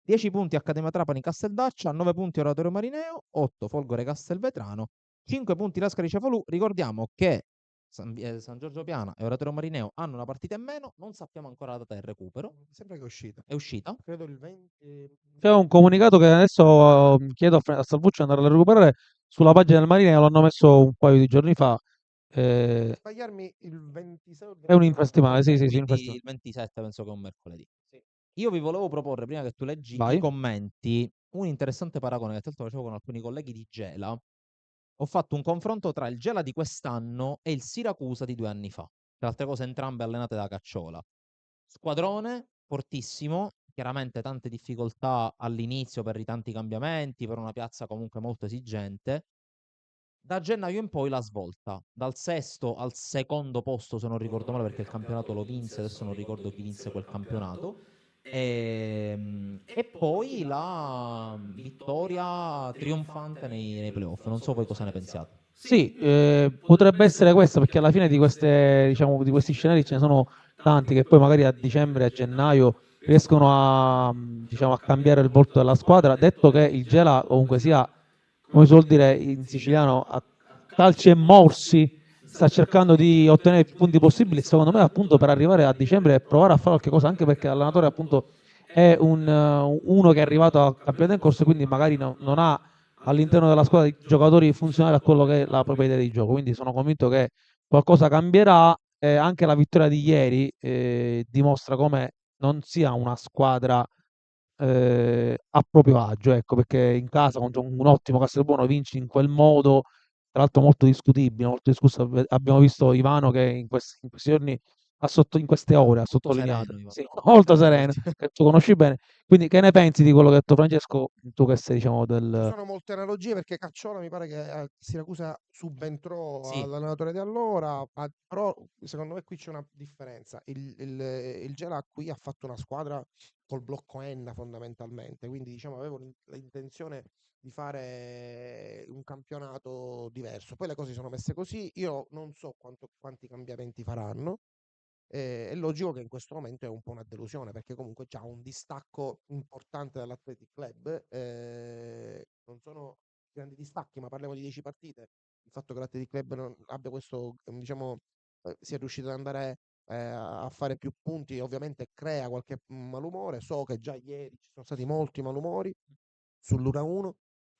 10 punti Accademia Trapani Casteldaccia, 9 punti Oratorio Marineo, 8 Folgore Castelvetrano, 5 punti Lascari Cefalù. Ricordiamo che San Giorgio Piana e Oratorio Marineo hanno una partita in meno, non sappiamo ancora la data del recupero. Sembra che è uscita. È uscita? Credo il 20. C'è un comunicato che adesso chiedo a Salvuccio di andare a recuperare sulla pagina del Marineo, l'hanno messo un paio di giorni fa. Sbagliarmi il 26 o il È un 29. infestimale, sì, sì, sì, un Quindi infestimale. il 27 penso che è un mercoledì. Io vi volevo proporre, prima che tu leggi i Vai. commenti, un interessante paragone che tra l'altro facevo con alcuni colleghi di Gela. Ho fatto un confronto tra il Gela di quest'anno e il Siracusa di 2 anni fa. Tra altre cose, entrambe allenate da Cacciola. Squadrone fortissimo, chiaramente tante difficoltà all'inizio per i tanti cambiamenti, per una piazza comunque molto esigente. Da gennaio in poi la svolta, dal sesto al secondo posto se non ricordo male perché il campionato lo vinse, adesso non ricordo chi vinse quel campionato, e poi la vittoria trionfante nei playoff, non so voi cosa ne pensiate. Sì, potrebbe essere questo perché alla fine di queste, diciamo, di questi scenari ce ne sono tanti che poi magari a dicembre, a gennaio riescono a, diciamo, a cambiare il volto della squadra. Detto che il Gela comunque sia, come si suol dire in siciliano, a calci e morsi sta cercando di ottenere più punti possibili, secondo me appunto per arrivare a dicembre e provare a fare qualche cosa, anche perché l'allenatore appunto è uno che è arrivato a campionato in corso, quindi magari non ha all'interno della squadra di giocatori funzionali a quello che è la propria idea di gioco. Quindi sono convinto che qualcosa cambierà. Anche la vittoria di ieri dimostra come non sia una squadra a proprio agio, ecco, perché in casa contro un ottimo Castelbuono vinci in quel modo, tra l'altro molto discutibile, molto discusso. Abbiamo visto Ivano che in questi giorni in queste ore ha Molto sottolineato, sereno, Ivano. sì, molto sereno, Molto. che tu conosci bene. Quindi che ne pensi di quello che ha detto Francesco, tu che sei, diciamo, Ci del... sono molte analogie perché Cacciola mi pare che a Siracusa subentrò Sì, all'allenatore di allora, però secondo me qui c'è una differenza. Il Gela qui ha fatto una squadra col blocco Enna fondamentalmente, quindi diciamo avevo l'intenzione di fare un campionato diverso. Poi le cose si sono messe così, io non so quanti cambiamenti faranno. È logico che in questo momento è un po' una delusione perché comunque c'ha un distacco importante dall'Athletic Club. Non sono grandi distacchi, ma parliamo di 10 partite. Il fatto che l'Athletic Club non abbia questo, diciamo, sia riuscito ad andare a fare più punti, ovviamente crea qualche malumore. So che già ieri ci sono stati molti malumori sull'1-1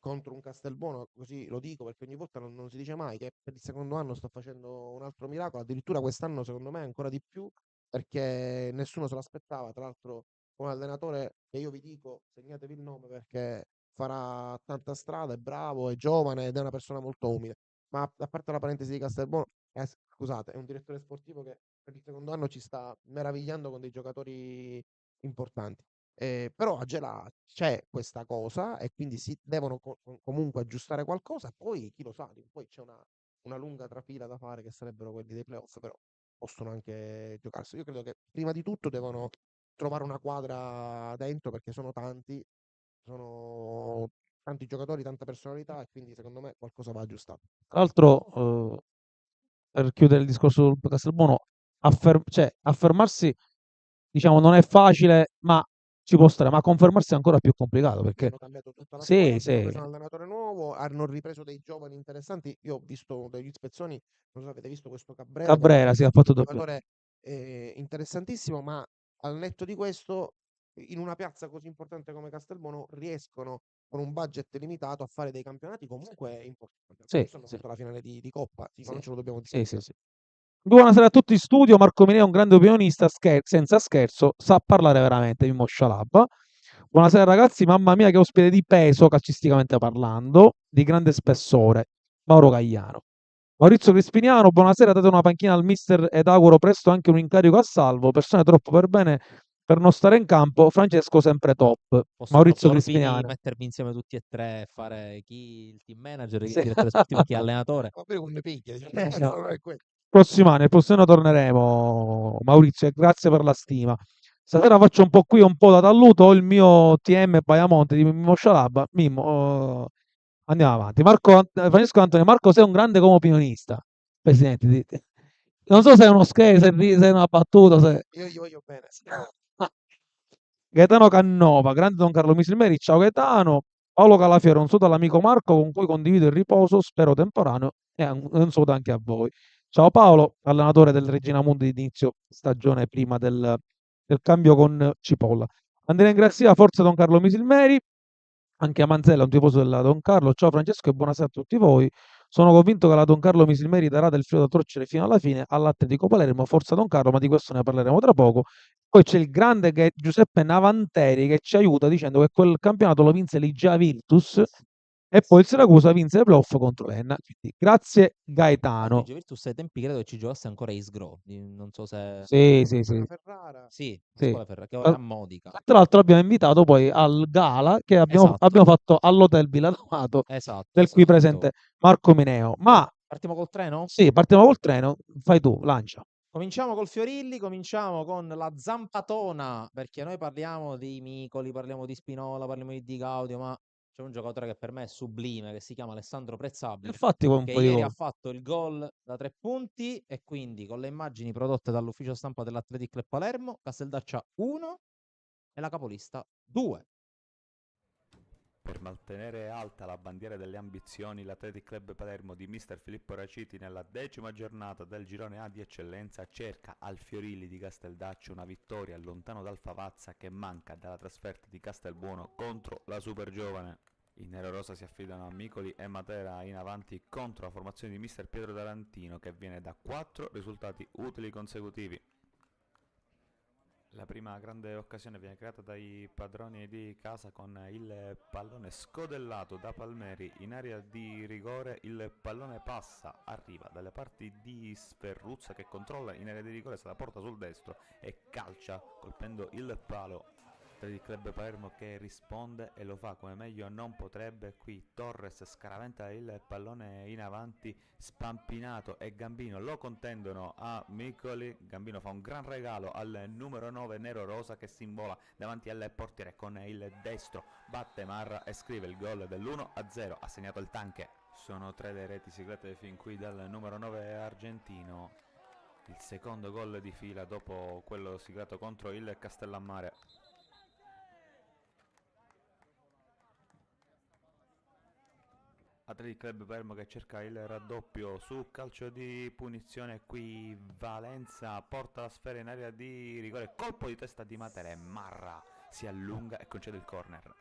contro un Castelbuono, così lo dico perché ogni volta non si dice mai che per il secondo anno sta facendo un altro miracolo, addirittura quest'anno secondo me ancora di più perché nessuno se l'aspettava, tra l'altro un allenatore che io vi dico, segnatevi il nome perché farà tanta strada, è bravo, è giovane ed è una persona molto umile, ma a parte la parentesi di Castelbuono, scusate, è un direttore sportivo che per il secondo anno ci sta meravigliando con dei giocatori importanti. Però a Gela c'è questa cosa e quindi si devono comunque aggiustare qualcosa. Poi chi lo sa, poi c'è una lunga trafila da fare che sarebbero quelli dei playoff, però possono anche giocarsi. Io credo che prima di tutto devono trovare una quadra dentro perché sono tanti giocatori, tanta personalità e quindi secondo me qualcosa va aggiustato. Tra l'altro, per chiudere il discorso sul Castelbuono, cioè, affermarsi, diciamo, non è facile, ma ci può stare, ma confermarsi è ancora più complicato perché Hanno cambiato tutta la sì, squadra, hanno preso sì, un allenatore nuovo, hanno ripreso dei giovani interessanti. Io ho visto degli spezzoni, non so se avete visto questo Cabrera, che è Cabrera si è fatto un doppio. giocatore interessantissimo, ma al netto di questo, in una piazza così importante come Castelbuono, riescono con un budget limitato a fare dei campionati comunque importanti. Sì, Adesso hanno sì, fatto la finale di Coppa, sì, ma sì, non ce lo dobbiamo sì, dimenticare. sì, sì. Buonasera a tutti in studio, Marco Mineo è un grande opinionista, senza scherzo, sa parlare veramente, Mimmo Scialabba. Buonasera ragazzi, mamma mia che ospite di peso, calcisticamente parlando, di grande spessore, Mauro Gagliano. Maurizio Crispiniano, buonasera, date una panchina al mister ed auguro presto anche un incarico a Salvo, persone troppo per bene per non stare in campo, Francesco sempre top. Possono Maurizio Corvini Crispiniano. mettervi insieme tutti e tre e fare chi il team manager, chi il Sì. direttore sportivo, chi è allenatore. Ma pure con le picchie, No. non è quello. Prossimo anno, il prossimo anno torneremo, Maurizio, e grazie per la stima. Stasera faccio un po' qui, un po' da talluto, ho il mio TM Baiamonte di Mimmo Scialabba. Mimmo, andiamo avanti. Francesco Antonio, Marco sei un grande come opinionista. Presidente, non so se è uno scherzo, se è una battuta, se... Io gli voglio bene. Gaetano Cannova, grande Don Carlo Misilmeri, ciao Gaetano. Paolo Calafiero, un saluto all'amico Marco con cui condivido il riposo, spero temporaneo, e un saluto anche a voi. Ciao Paolo, allenatore del Regina Mundi di inizio stagione prima del cambio con Cipolla. Andrea Ingrazia, forza Don Carlo Misilmeri, anche a Manzella, un tifoso della Don Carlo. Ciao Francesco e buonasera a tutti voi. Sono convinto che la Don Carlo Misilmeri darà del filo da torcere fino alla fine all'Atletico Palermo, forza Don Carlo, ma di questo ne parleremo tra poco. Poi c'è il grande Giuseppe Navanteri che ci aiuta dicendo che quel campionato lo vinse l'Igia Virtus e poi il Siracusa vinse i playoff contro l'Enna. Quindi, grazie Gaetano. Luigi Virtus ai tempi credo che ci giocasse ancora Isgro, non so se... Sì, sì, sì. Ferrara. Sì, Sì. scuola Ferrara, che ora è a Modica. Tra l'altro abbiamo invitato poi al gala che Esatto, abbiamo fatto all'Hotel Villa D'Amato, esatto, del qui esatto. presente Marco Mineo. Ma Partiamo col treno? sì, partiamo col treno, fai tu, lancia. Cominciamo col Fiorilli, cominciamo con la zampatona, perché noi parliamo di Micoli, parliamo di Spinola, parliamo di Di Gaudio, ma c'è un giocatore che per me è sublime, che si chiama Alessandro Prezzabile, Infatti con un che po' di ieri ha gol. fatto il gol da 3 punti e quindi con le immagini prodotte dall'ufficio stampa dell'Athletic Club Palermo, Casteldaccia 1 e la capolista 2. Per mantenere alta la bandiera delle ambizioni, l'Athletic Club Palermo di mister Filippo Raciti nella 10ª giornata del girone A di eccellenza cerca al Fiorilli di Casteldaccio una vittoria lontano dal Favazza che manca dalla trasferta di Castelbuono contro la Super Giovane. I nerorosa si affidano a Micoli e Matera in avanti contro la formazione di mister Pietro Tarantino che viene da 4 risultati utili consecutivi. La prima grande occasione viene creata dai padroni di casa con il pallone scodellato da Palmeri in area di rigore. Il pallone passa, arriva dalle parti di Sferruzza che controlla in area di rigore, se la porta sul destro e calcia colpendo il palo. Il Club Palermo che risponde e lo fa come meglio non potrebbe. Qui Torres scaraventa il pallone in avanti, Spampinato e Gambino lo contendono a Micoli. Gambino fa un gran regalo al numero 9 Nero Rosa che si invola davanti al portiere con il destro, batte Marra e scrive il gol dell'1-0, ha segnato il Tanche. Sono 3 le reti siglate fin qui dal numero 9 argentino, il secondo gol di fila dopo quello siglato contro il Castellammare. Athletic Club Palermo che cerca il raddoppio su calcio di punizione. Qui Valenza porta la sfera in area di rigore, colpo di testa di Matera e Marra si allunga e concede il corner.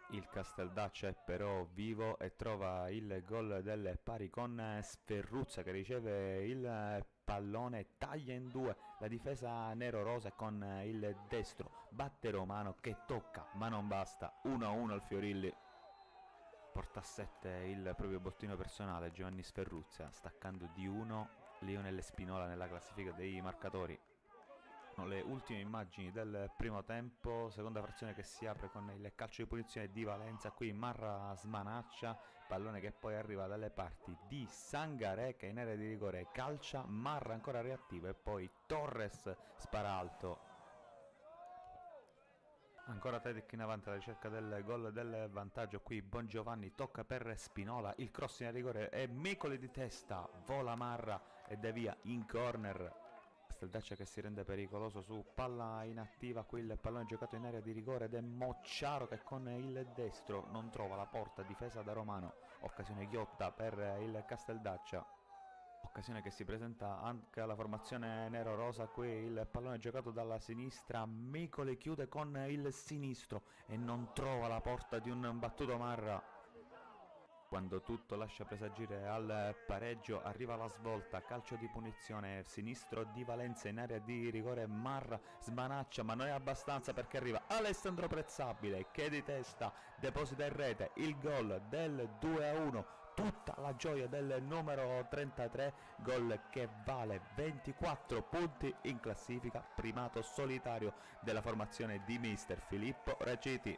Il Casteldaccia è però vivo e trova il gol del pari con Sferruzza che riceve il pallone, taglia in due la difesa nero-rosa e con il destro batte Romano che tocca ma non basta. 1-1 al Fiorilli. Porta a 7 il proprio bottino personale Giovanni Sferruzza, staccando di 1 Lionel Spinola nella classifica dei marcatori. Le ultime immagini del primo tempo, seconda frazione che si apre con il calcio di punizione di Valenza. Qui Marra smanaccia, pallone che poi arriva dalle parti di Sangaré che in area di rigore calcia, Marra ancora reattivo e poi Torres spara alto. Ancora Tedic in avanti alla ricerca del gol del vantaggio. Qui Bongiovanni tocca per Spinola, il cross in rigore e Micoli di testa, vola Marra e devia in corner. Casteldaccia che si rende pericoloso su palla inattiva. Qui il pallone giocato in area di rigore ed è Mocciaro che con il destro non trova la porta, difesa da Romano. Occasione ghiotta per il Casteldaccia. Occasione che si presenta anche alla formazione nero-rosa. Qui il pallone giocato dalla sinistra, Micoli chiude con il sinistro e non trova la porta di un battuto Marra. Quando tutto lascia presagire al pareggio arriva la svolta, calcio di punizione sinistro di Valenza in area di rigore, Marra smanaccia ma non è abbastanza perché arriva Alessandro Prezzabile che di testa deposita in rete il gol del 2-1. Tutta la gioia del numero 33, gol che vale 24 punti in classifica, primato solitario della formazione di mister Filippo Raciti.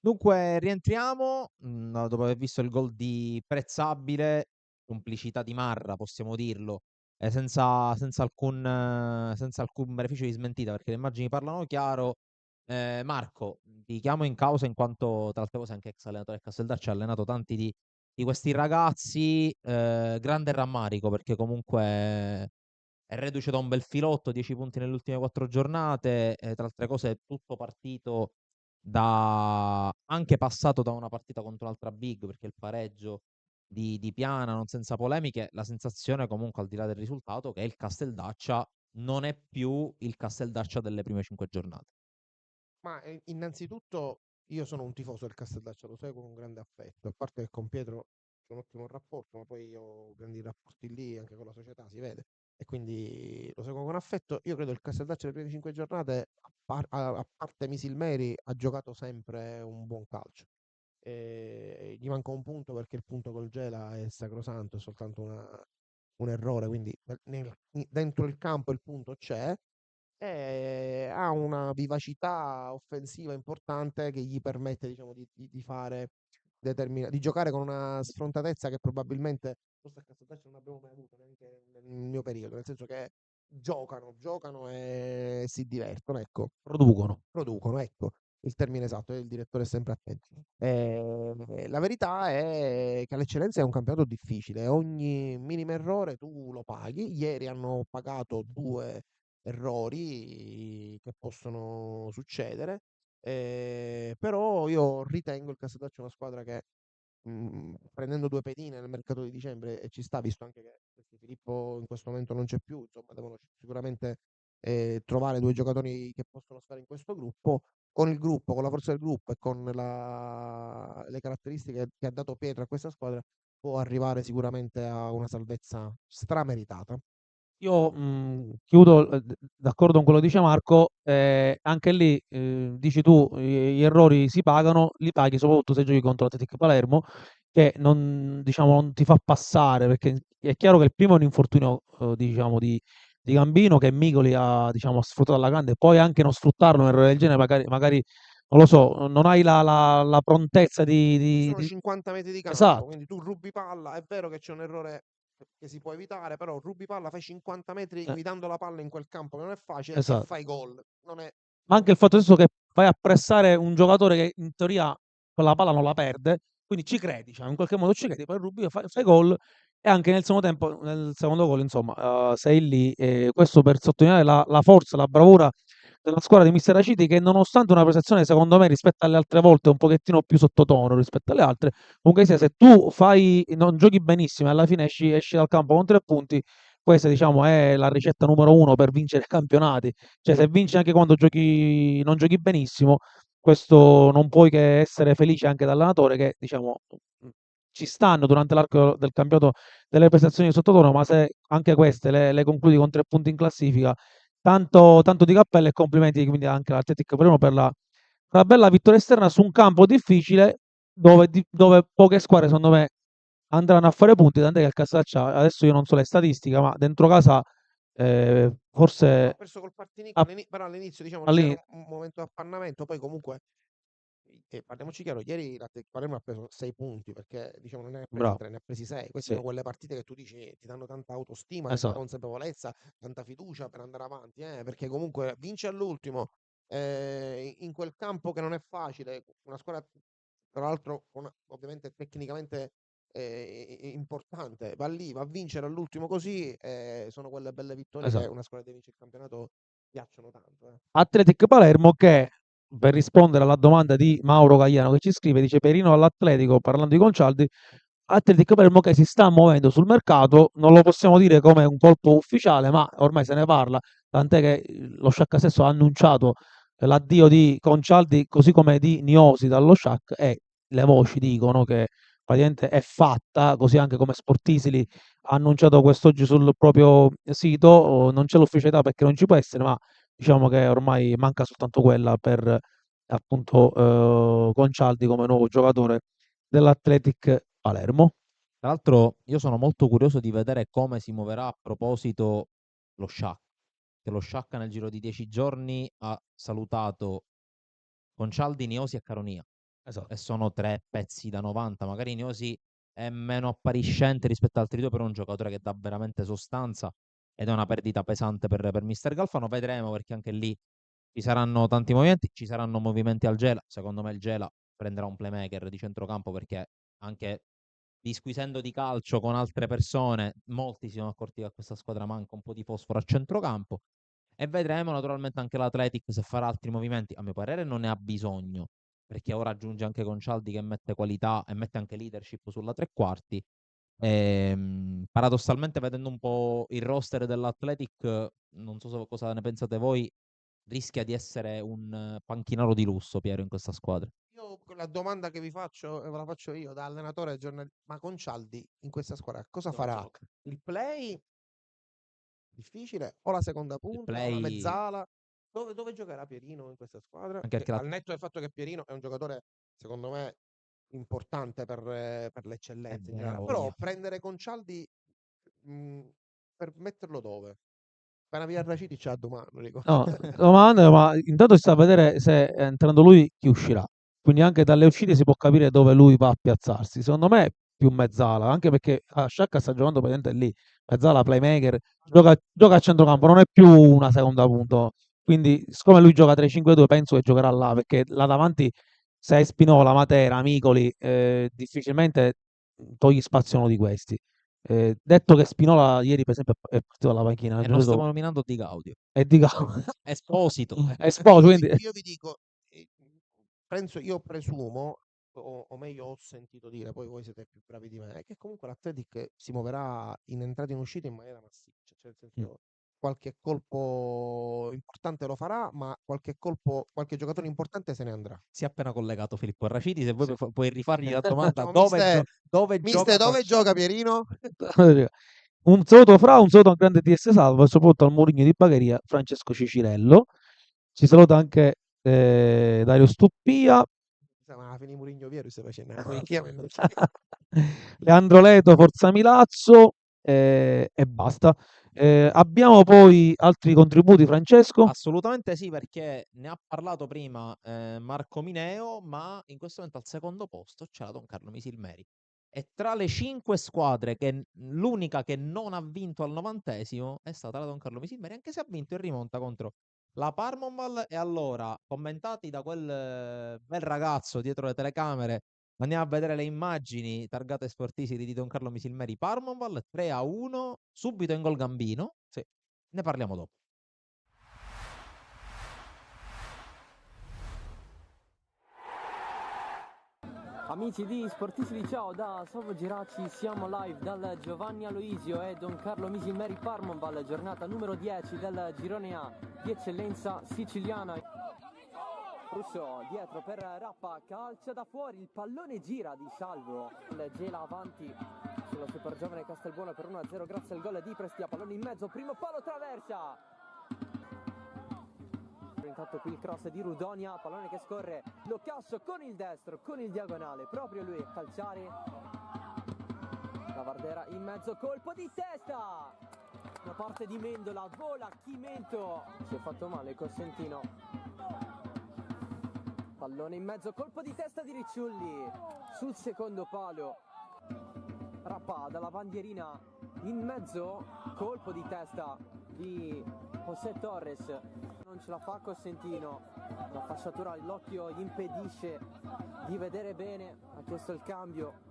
Dunque rientriamo dopo aver visto il gol di Prezzabile, complicità di Marra possiamo dirlo, senza alcun beneficio di smentita perché le immagini parlano chiaro. Marco, ti chiamo in causa in quanto tra altre cose anche ex allenatore del Casteldacci, ha allenato tanti di questi ragazzi, grande rammarico perché comunque è reduce da un bel filotto, 10 punti nelle ultime 4 giornate, tra altre cose è tutto partito anche passato da una partita contro un'altra big, perché il pareggio di Piana, non senza polemiche, la sensazione comunque al di là del risultato che il Casteldaccia non è più il Casteldaccia delle prime 5 giornate. Ma innanzitutto io sono un tifoso del Casteldaccia, lo seguo con grande affetto, a parte che con Pietro c'è un ottimo rapporto, ma poi io ho grandi rapporti lì anche con la società, si vede, e quindi lo seguo con affetto. Io credo il Casteldaccia le prime 5 giornate, a parte Misilmeri, ha giocato sempre un buon calcio. Gli manca un punto perché il punto col Gela è sacrosanto, è soltanto un errore, quindi dentro il campo il punto c'è, e ha una vivacità offensiva importante che gli permette, diciamo, di fare di giocare con una sfrontatezza che probabilmente forse a Casteldaccio non abbiamo mai avuto neanche nel mio periodo, nel senso che giocano e si divertono, ecco. Producono, ecco, il termine esatto, e il direttore è sempre attento. La verità è che all'eccellenza è un campionato difficile, ogni minimo errore tu lo paghi. Ieri hanno pagato 2 errori che possono succedere, però io ritengo il Castellaccio una squadra che prendendo 2 pedine nel mercato di dicembre, e ci sta, visto anche che Filippo in questo momento non c'è più, insomma devono sicuramente trovare 2 giocatori che possono stare in questo gruppo. Con il gruppo, con la forza del gruppo e con le caratteristiche che ha dato Pietro a questa squadra, può arrivare sicuramente a una salvezza strameritata. Io chiudo d'accordo con quello che dice Marco, anche lì dici tu gli errori si pagano, li paghi soprattutto se giochi contro l'Atletic Palermo che non, diciamo, non ti fa passare perché è chiaro che il primo è un infortunio diciamo di Gambino che Micoli ha, diciamo, sfruttato alla grande, poi anche non sfruttarlo un errore del genere magari non lo so, non hai la prontezza Sono 50 metri di campo, esatto. quindi tu rubi palla, è vero che c'è un errore che si può evitare, però rubi palla, fai 50 metri guidando la palla in quel campo che non è facile, esatto. e fai gol. Ma anche il fatto stesso che vai a pressare un giocatore che in teoria quella palla non la perde, quindi ci credi, cioè, in qualche modo ci credi, poi rubi, fai gol e anche nel secondo tempo, nel secondo gol, insomma, sei lì. Questo per sottolineare la forza, la bravura della squadra di Mister Aciti che nonostante una prestazione secondo me rispetto alle altre volte un pochettino più sottotono rispetto alle altre, comunque sia se tu non giochi benissimo e alla fine esci dal campo con 3 punti, questa diciamo è la ricetta numero 1 per vincere campionati, cioè se vinci anche quando non giochi benissimo, questo non puoi che essere felice anche da allenatore che diciamo ci stanno durante l'arco del campionato delle prestazioni di sottotono, ma se anche queste le concludi con 3 punti in classifica, tanto di cappello e complimenti quindi anche all'Atletic Palermo per la bella vittoria esterna su un campo difficile dove poche squadre secondo me andranno a fare punti, tant'è che il Casaccia, adesso io non so le statistiche, ma dentro casa Ha forse perso col Partinico, a- però all'inizio diciamo c'era all'inizio, un momento di appannamento, poi comunque parliamoci chiaro, ieri l'Atletico Palermo ha preso 6 punti perché diciamo non ne ha presi bravo, 3, ne ha presi 6. Queste sì, sono quelle partite che tu dici ti danno tanta autostima, tanta esatto, consapevolezza, tanta fiducia per andare avanti, perché comunque vince all'ultimo in quel campo che non è facile, una squadra tra l'altro ovviamente tecnicamente importante, va lì, va a vincere all'ultimo così, sono quelle belle vittorie che esatto. una squadra deve vincere il campionato piacciono tanto. Athletic Palermo che, per rispondere alla domanda di Mauro Gagliano che ci scrive, dice Perino all'Atletico, parlando di Concaldi, Athletic Palermo che si sta muovendo sul mercato, non lo possiamo dire come un colpo ufficiale, ma ormai se ne parla, tant'è che lo Sciacca stesso ha annunciato l'addio di Concaldi, così come di Niosi dallo Sciacca, e le voci dicono che praticamente è fatta, così anche come Sportisili ha annunciato quest'oggi sul proprio sito, non c'è l'ufficialità perché non ci può essere, ma diciamo che ormai manca soltanto quella per appunto Concaldi come nuovo giocatore dell'Athletic Palermo. Tra l'altro io sono molto curioso di vedere come si muoverà a proposito lo Sciacca, che lo Sciacca nel giro di 10 giorni ha salutato Concaldi, Niosi e Caronia. Esatto. E sono 3 pezzi da 90. Magari Niosi è meno appariscente rispetto ad altri due, però è un giocatore che dà veramente sostanza ed è una perdita pesante per Mister Galfano. Vedremo perché anche lì ci saranno tanti movimenti, ci saranno movimenti al Gela. Secondo me il Gela prenderà un playmaker di centrocampo perché anche disquisendo di calcio con altre persone, molti si sono accorti che a questa squadra manca un po' di fosforo a centrocampo. E vedremo naturalmente anche l'Athletic se farà altri movimenti. A mio parere non ne ha bisogno, perché ora aggiunge anche Concaldi che mette qualità e mette anche leadership sulla tre quarti. Paradossalmente, vedendo un po' il roster dell'Athletic, non so cosa ne pensate voi, rischia di essere un panchinaro di lusso, Piero, in questa squadra. Io la domanda che vi faccio, ve la faccio io da allenatore e giornalista, ma Concaldi in questa squadra cosa Non farà? gioca. Il play difficile o la seconda Il punta o la play, mezzala? Dove giocherà Pierino in questa squadra? anche perché Al netto del fatto che Pierino è un giocatore, secondo me, importante per l'eccellenza in generale. Però voglia. prendere Concaldi mh, per metterlo dove? Appena via Raciti c'ha domani, dico. No, domanda, ma intanto si sta a vedere se entrando lui chi uscirà. Quindi anche dalle uscite si può capire dove lui va a piazzarsi. Secondo me più mezzala, anche perché a Sciacca sta giocando praticamente lì. Mezzala, playmaker, gioca a centrocampo, non è più una seconda punta. Quindi, siccome lui gioca 3-5-2, penso che giocherà là, perché là davanti, se hai Spinola, Matera, Micoli, difficilmente togli spazio a uno di questi. Detto che Spinola ieri, per esempio, è partito dalla panchina, E non stiamo nominando Di Gaudio. e di Esposito. Esposito, quindi Io vi dico, penso, io presumo, o meglio ho sentito dire, poi voi siete più bravi di me, che comunque l'Athletic si muoverà in entrata e in uscita in maniera massiccia, cioè nel senso qualche colpo importante lo farà, ma qualche giocatore importante se ne andrà. Si è appena collegato Filippo Raciti, se vuoi sì. puoi rifargli la domanda No, dove mister, gioca dove Concaldi? gioca Pierino? Un saluto Fra, un saluto al grande TS Salvo e soprattutto al Mourinho di Bagheria, Francesco Cicirello. Ci saluta anche Dario Stuppia. Ma finì Mourinho Vieru se facendo. Leandro Leto, Forza Milazzo e basta. Abbiamo poi altri contributi, Francesco? Assolutamente sì, perché ne ha parlato prima Marco Mineo, ma in questo momento al secondo posto c'è la Don Carlo Misilmeri. E tra le 5 squadre, l'unica che non ha vinto al 90esimo è stata la Don Carlo Misilmeri, anche se ha vinto in rimonta contro la Parmonval. E allora, commentati da quel bel ragazzo dietro le telecamere, andiamo a vedere le immagini targate Sportisili di Don Carlo Misilmeri Parmonval 3-1, subito in gol Gambino. Sì, ne parliamo dopo. Amici di Sportisili, ciao da Salvo Geraci, siamo live dal Giovanni Aloisio e Don Carlo Misilmeri Parmonval, giornata numero 10 del Girone A di eccellenza siciliana. Russo dietro per Rappa, calcia da fuori, il pallone gira di Salvo, il Gela avanti sulla super giovane Castelbuono per 1-0 grazie al gol di Prestia, pallone in mezzo, primo palo, traversa! Intanto qui il cross di Rudonia, pallone che scorre, lo Casso con il destro, con il diagonale, proprio lui a calciare. La Vardera in mezzo, colpo di testa, da parte di Mendola, vola Chimento, si è fatto male Cosentino. Pallone in mezzo, colpo di testa di Ricciulli sul secondo palo. Rappa dalla bandierina in mezzo, colpo di testa di José Torres. Non ce la fa Cosentino, la fasciatura all'occhio gli impedisce di vedere bene, ha chiesto il cambio.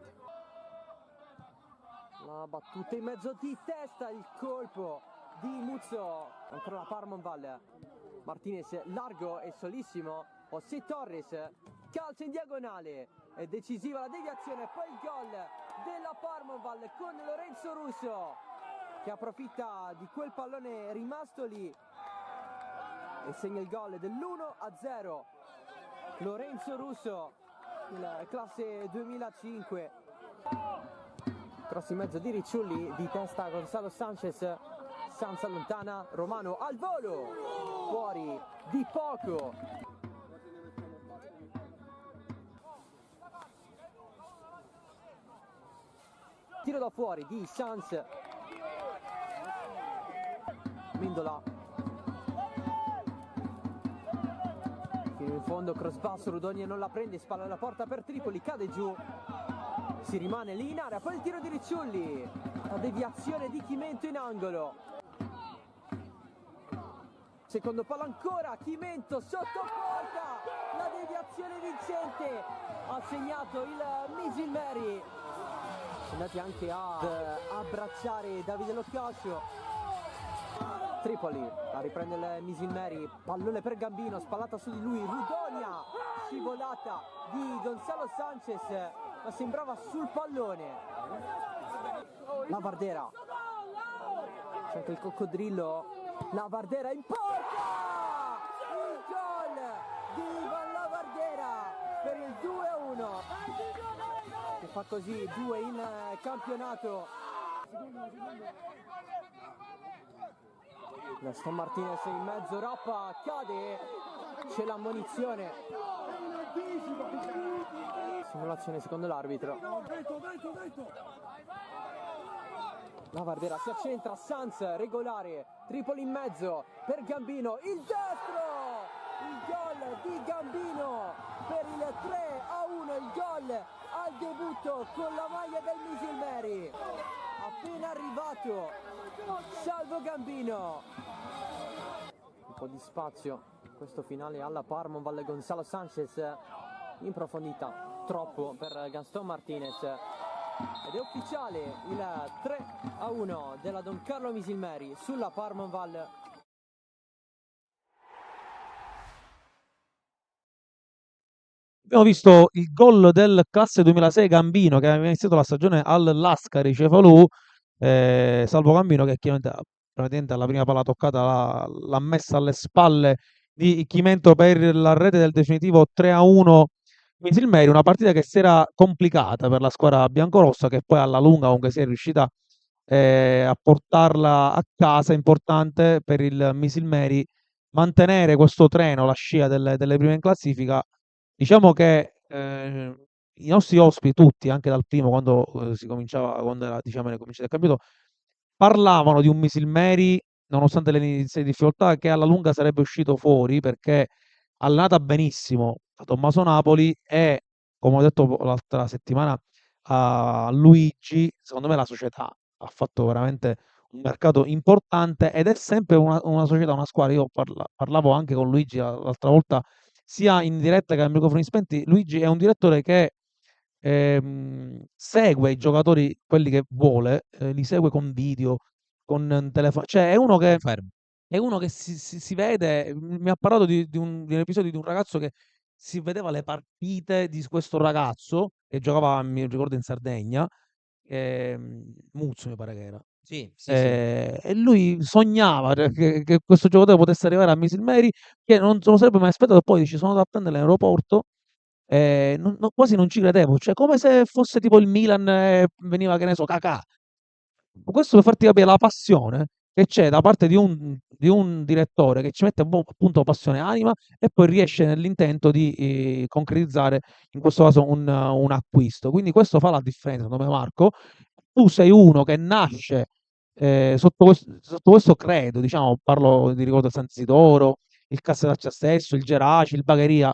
La battuta in mezzo di testa, il colpo di Muzzo, ancora la Parmonval. Martinez largo e solissimo, José Torres calcia in diagonale, è decisiva la deviazione, poi il gol della Parmonval con Lorenzo Russo che approfitta di quel pallone rimasto lì e segna il gol dell'1-0. Lorenzo Russo, il classe 2005. Cross in mezzo di Ricciulli, di testa Gonzalo Sanchez, Sanz allontana, Romano al volo, fuori di poco. Tiro da fuori di Sanz. Mendola. Fino in fondo, cross basso, Rudonia non la prende, spalla alla porta per Tripoli, cade giù. Si rimane lì in area, poi il tiro di Ricciulli. La deviazione di Chimento in angolo. Secondo palo ancora, Chimento sotto porta. La deviazione vincente. Ha segnato il Misilmeri. Andati anche a abbracciare Davide Locascio. Tripoli, la riprende il Misilmeri, pallone per Gambino, spallata su di lui, Rudonia, scivolata di Gonzalo Sanchez, ma sembrava sul pallone. La Vardera, c'è anche il coccodrillo, la Vardera in porta! Il gol di Ivan La Vardera per il 2-1, che fa così 2 in campionato. Gaston Martinez in mezzo, Rappa cade, c'è l'ammonizione. Simulazione secondo l'arbitro. La Vardera si accentra, Sanz regolare, Tripoli in mezzo per Gambino, il destro! Il gol di Gambino per il 3-1, il gol al debutto con la maglia del Misilmeri. Appena arrivato, Salvo Gambino. Un po' di spazio, questo finale alla Parmonval, Gonzalo Sanchez in profondità, troppo per Gaston Martinez. Ed è ufficiale il 3-1 della Don Carlo Misilmeri sulla Parmonval. Abbiamo visto il gol del classe 2006 Gambino, che aveva iniziato la stagione all'Ascari Cefalù, Salvo Gambino che chiaramente praticamente alla prima palla toccata l'ha messa alle spalle di Chimento per la rete del definitivo 3-1 Misilmeri, una partita che si era complicata per la squadra biancorossa, che poi alla lunga comunque si è riuscita a portarla a casa. Importante per il Misilmeri mantenere questo treno, la scia delle prime in classifica. Diciamo che i nostri ospiti, tutti, anche dal primo, quando si cominciava, quando era, diciamo, le cominciate del campionato, parlavano di un Misilmeri, nonostante le iniziali difficoltà, che alla lunga sarebbe uscito fuori, perché allenata benissimo da Tommaso Napoli e, come ho detto l'altra settimana a Luigi, secondo me la società ha fatto veramente un mercato importante ed è sempre una società, una squadra. Io parlavo anche con Luigi l'altra volta, sia in diretta che ai microfoni spenti. Luigi è un direttore che segue i giocatori, quelli che vuole, li segue con video, con telefono, cioè è uno che si vede. Mi ha parlato di un episodio di un ragazzo che si vedeva le partite di questo ragazzo che giocava, mi ricordo, in Sardegna, Muzzo mi pare che era. Sì. E lui sognava che questo giocatore potesse arrivare a Misilmeri, che non se lo sarebbe mai aspettato. Poi dice: sono andato a prendere all'aeroporto, quasi non ci credevo, cioè come se fosse tipo il Milan, veniva, che ne so, Kakà. Questo per farti capire la passione che c'è da parte di un direttore che ci mette appunto passione e anima e poi riesce nell'intento di concretizzare in questo caso un acquisto. Quindi questo fa la differenza, secondo me, Marco. Tu sei uno che nasce sotto questo credo, diciamo, parlo di ricordo San Isidoro, il Castellaccia stesso, il Geraci, il Bagheria,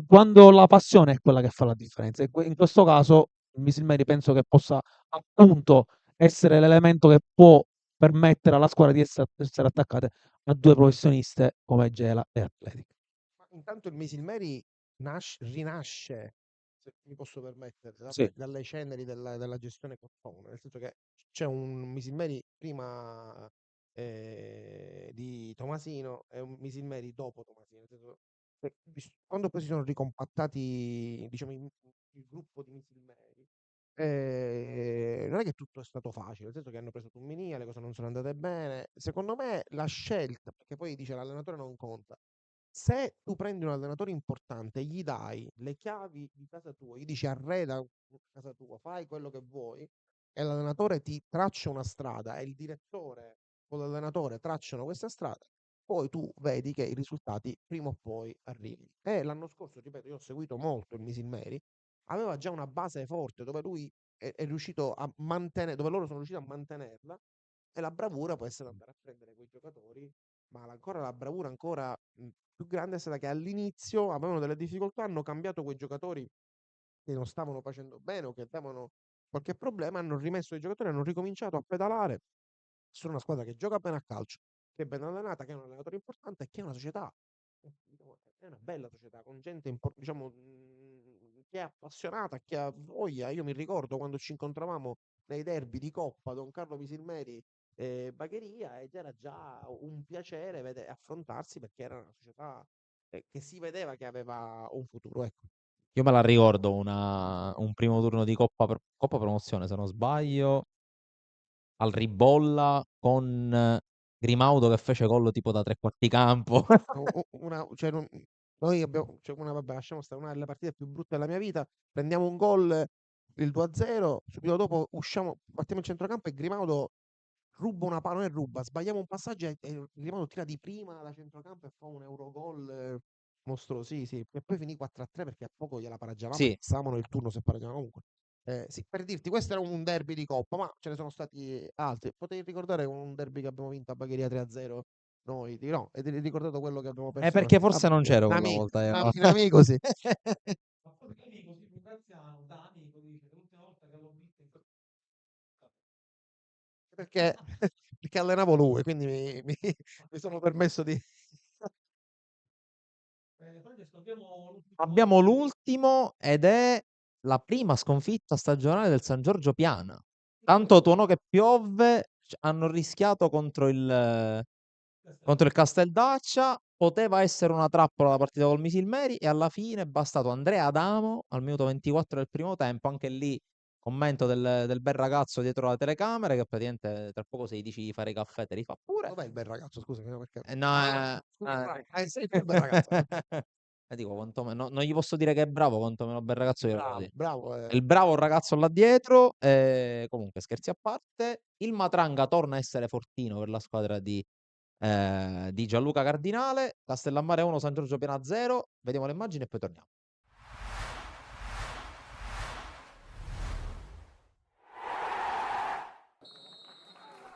quando la passione è quella che fa la differenza. E in questo caso il Misilmeri penso che possa appunto essere l'elemento che può permettere alla squadra di essere attaccate a due professioniste come Gela e Athletic. Ma intanto il Misilmeri rinasce, se mi posso permettere, Sì. dalle ceneri della gestione Cottone, nel senso che c'è un Misilmeri prima di Tomasino e un Misilmeri dopo Tomasino. Nel senso che quando poi si sono ricompattati, diciamo, il gruppo di Misilmeri, non è che tutto è stato facile, nel senso che hanno preso Tumminia, le cose non sono andate bene. Secondo me la scelta, perché poi dice l'allenatore non conta, se tu prendi un allenatore importante e gli dai le chiavi di casa tua, gli dici arreda casa tua, fai quello che vuoi, e l'allenatore ti traccia una strada e il direttore o l'allenatore tracciano questa strada, poi tu vedi che i risultati prima o poi arrivano. E l'anno scorso, ripeto, io ho seguito molto il Misilmeri, aveva già una base forte dove lui è riuscito a mantenere, dove loro sono riusciti a mantenerla, e la bravura può essere andare a prendere quei giocatori, ma la bravura ancora più grande è stata che all'inizio avevano delle difficoltà, hanno cambiato quei giocatori che non stavano facendo bene o che davano qualche problema, hanno rimesso i giocatori, hanno ricominciato a pedalare. Sono una squadra che gioca bene a calcio, che è ben allenata, che è un allenatore importante e che è una società. È una bella società con gente diciamo, che è appassionata, che ha voglia. Io mi ricordo quando ci incontravamo nei derby di Coppa, Don Carlo Misilmeri e Bagheria, ed era già un piacere affrontarsi perché era una società che si vedeva che aveva un futuro. Ecco. Io me la ricordo un primo turno di Coppa Promozione, se non sbaglio, al Ribolla con Grimaudo che fece gol tipo da tre quarti campo. Noi abbiamo, vabbè, lasciamo stare, una delle partite più brutte della mia vita. Prendiamo un gol, il 2-0, subito dopo partiamo in centrocampo e Grimaudo ruba una palla, non è ruba, sbagliamo un passaggio e Grimaudo tira di prima da centrocampo e fa un Eurogol mostruoso, sì. E poi finì 4-3 perché a poco gliela pareggiavamo, Sì. passavano il turno se pareggiavamo comunque. Sì, per dirti, questo era un derby di Coppa, ma ce ne sono stati altri. Potevi ricordare un derby che abbiamo vinto a Bagheria 3-0? Noi, no, e ti hai ricordato quello che abbiamo perso? Perché forse non c'ero quella volta. In amico, sì. Perché allenavo lui, quindi mi sono permesso di... Abbiamo l'ultimo ed è la prima sconfitta stagionale del San Giorgio Piana. Tanto tuono che piove, hanno rischiato contro il Casteldaccia, poteva essere una trappola la partita col Misilmeri e alla fine è bastato Andrea Adamo al minuto 24 del primo tempo, anche lì commento del bel ragazzo dietro la telecamera che praticamente tra poco se gli dici di fare i caffè te li fa pure. Dov'è il bel ragazzo? Scusami, perché... sei il bel ragazzo. Dico, quantomeno, non gli posso dire che è bravo, quantomeno il bel ragazzo bravo, il bravo ragazzo là dietro. Comunque, scherzi a parte, il Matranga torna a essere fortino per la squadra di Gianluca Cardinale. Castellammare 1, San Giorgio Piana 0. Vediamo le immagini e poi torniamo.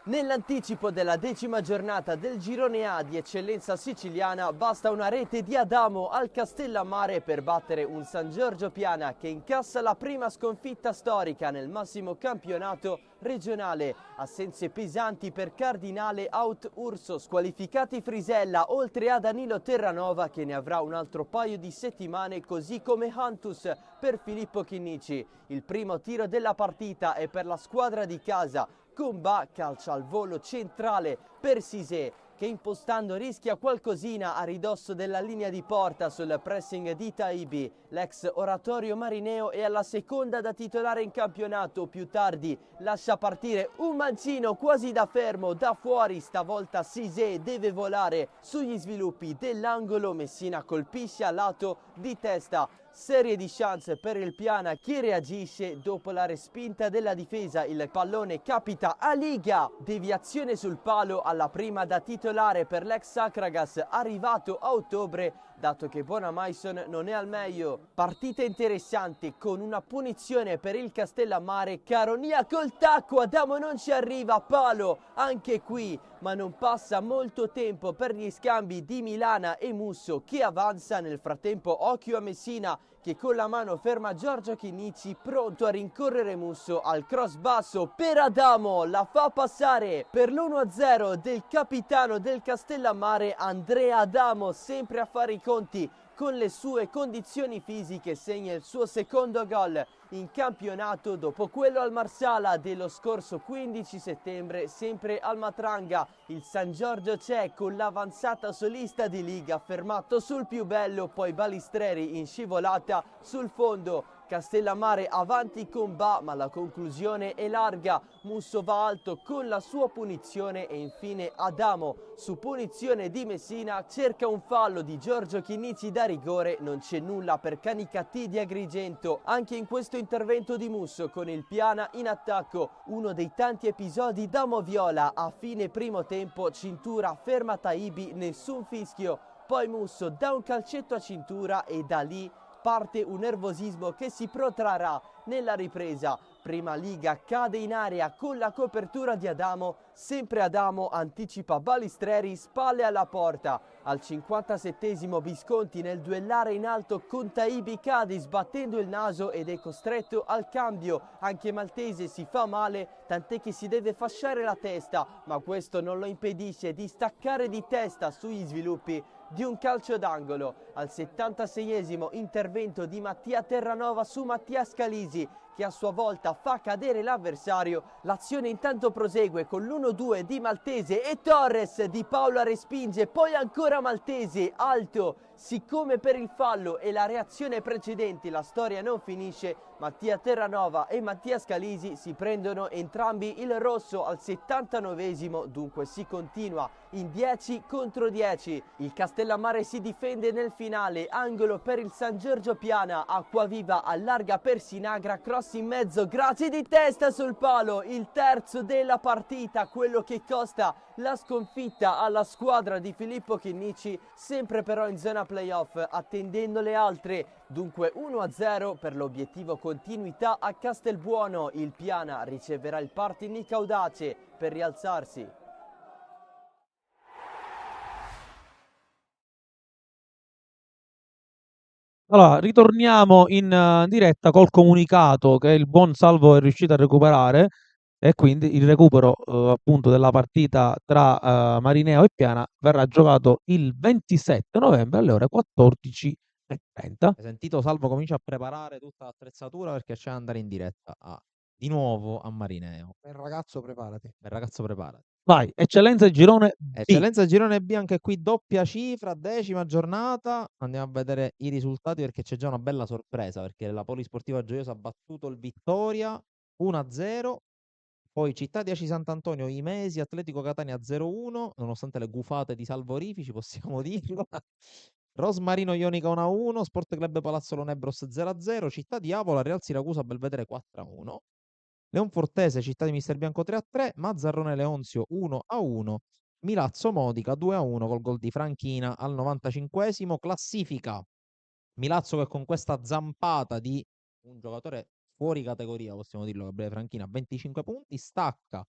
Nell'anticipo della 10ª giornata del girone A di eccellenza siciliana basta una rete di Adamo al Castellammare per battere un San Giorgio Piana che incassa la prima sconfitta storica nel massimo campionato regionale. Assenze pesanti per Cardinale, out Urso, squalificati Frisella oltre a Danilo Terranova che ne avrà un altro paio di settimane, così come Hantus per Filippo Chinnici. Il primo tiro della partita è per la squadra di casa. Comba calcia al volo centrale per Sisè che impostando rischia qualcosina a ridosso della linea di porta sul pressing di Taibi. L'ex oratorio marineo è alla seconda da titolare in campionato, più tardi lascia partire un mancino quasi da fermo, da fuori stavolta Sisè deve volare sugli sviluppi dell'angolo, Messina colpisce a lato di testa. serie di chance per il Piana che reagisce dopo la respinta della difesa. Il pallone capita a Liga, deviazione sul palo alla prima da titolare per l'ex Sacragas arrivato a ottobre, dato che Bonamaison non è al meglio. Partita interessante con una punizione per il Castellammare. Caronia col tacco, Adamo non ci arriva, palo anche qui, ma non passa molto tempo per gli scambi di Milana e Musso che avanza. Nel frattempo occhio a Messina che con la mano ferma Giorgio Chinnici, pronto a rincorrere Musso al cross basso per Adamo, la fa passare per l'1-0 del capitano del Castellammare Andrea Adamo, sempre a fare i conti con le sue condizioni fisiche, segna il suo secondo gol in campionato dopo quello al Marsala dello scorso 15 settembre, sempre al Matranga. Il San Giorgio c'è con l'avanzata solista di Liga, fermato sul più bello, poi Balistreri in scivolata sul fondo. Castellammare avanti con Ba, ma la conclusione è larga. Musso va alto con la sua punizione e infine Adamo su punizione di Messina cerca un fallo di Giorgio Chinnici da rigore. Non c'è nulla per Canicattì di Agrigento anche in questo intervento di Musso con il Piana in attacco. Uno dei tanti episodi da Moviola a fine primo tempo, cintura ferma Taibi, nessun fischio. Poi Musso dà un calcetto a cintura e da lì parte un nervosismo che si protrarrà nella ripresa. Prima Liga cade in area con la copertura di Adamo, sempre Adamo anticipa Balistreri, spalle alla porta. Al 57esimo Visconti nel duellare in alto con Taibi cade sbattendo il naso ed è costretto al cambio. Anche Maltese si fa male, tant'è che si deve fasciare la testa, ma questo non lo impedisce di staccare di testa sugli sviluppi di un calcio d'angolo. Al 76esimo intervento di Mattia Terranova su Mattia Scalisi, che a sua volta fa cadere l'avversario. L'azione intanto prosegue con l'1-2 di Maltese e Torres di Paola respinge, poi ancora Maltese, alto, siccome per il fallo e la reazione precedenti la storia non finisce. Mattia Terranova e Mattia Scalisi si prendono entrambi il rosso al 79esimo, dunque si continua in 10 contro 10. Il Castellammare si difende nel finale, angolo per il San Giorgio Piana, Acquaviva allarga per Sinagra, cross in mezzo, Grazi di testa sul palo, il terzo della partita, quello che costa la sconfitta alla squadra di Filippo Chinnici, sempre però in zona playoff, attendendo le altre. Dunque 1-0 per l'obiettivo continuità a Castelbuono. Il Piana riceverà il Partinic Audace per rialzarsi. Allora, ritorniamo in diretta col comunicato che il buon Salvo è riuscito a recuperare e quindi il recupero appunto della partita tra Marineo e Piana verrà giocato il 27 novembre alle ore 14:30. Hai sentito? Salvo comincia a preparare tutta l'attrezzatura perché c'è da andare in diretta di nuovo a Marineo. Bel ragazzo, preparati. Bel ragazzo, preparati. Vai, Eccellenza Girone B. Eccellenza Girone B, anche qui doppia cifra, 10ª giornata. Andiamo a vedere i risultati perché c'è già una bella sorpresa, perché la Polisportiva Gioiosa ha battuto il Vittoria 1-0. Poi Città di Aci Sant'Antonio, Imesi, Atletico Catania 0-1, nonostante le gufate di Salvorifici, possiamo dirlo. Rosmarino Ionica 1-1, Sport Club Palazzolo Nebros 0-0, Città di Avola, Real Siracusa Belvedere 4-1. Leonfortese, Città di Mister Bianco 3-3, Mazzarrone Leonzio 1-1, Milazzo Modica 2-1 col gol di Franchina al 95esimo. Classifica Milazzo che con questa zampata di un giocatore fuori categoria, possiamo dirlo, Gabriele Franchina, 25 punti, stacca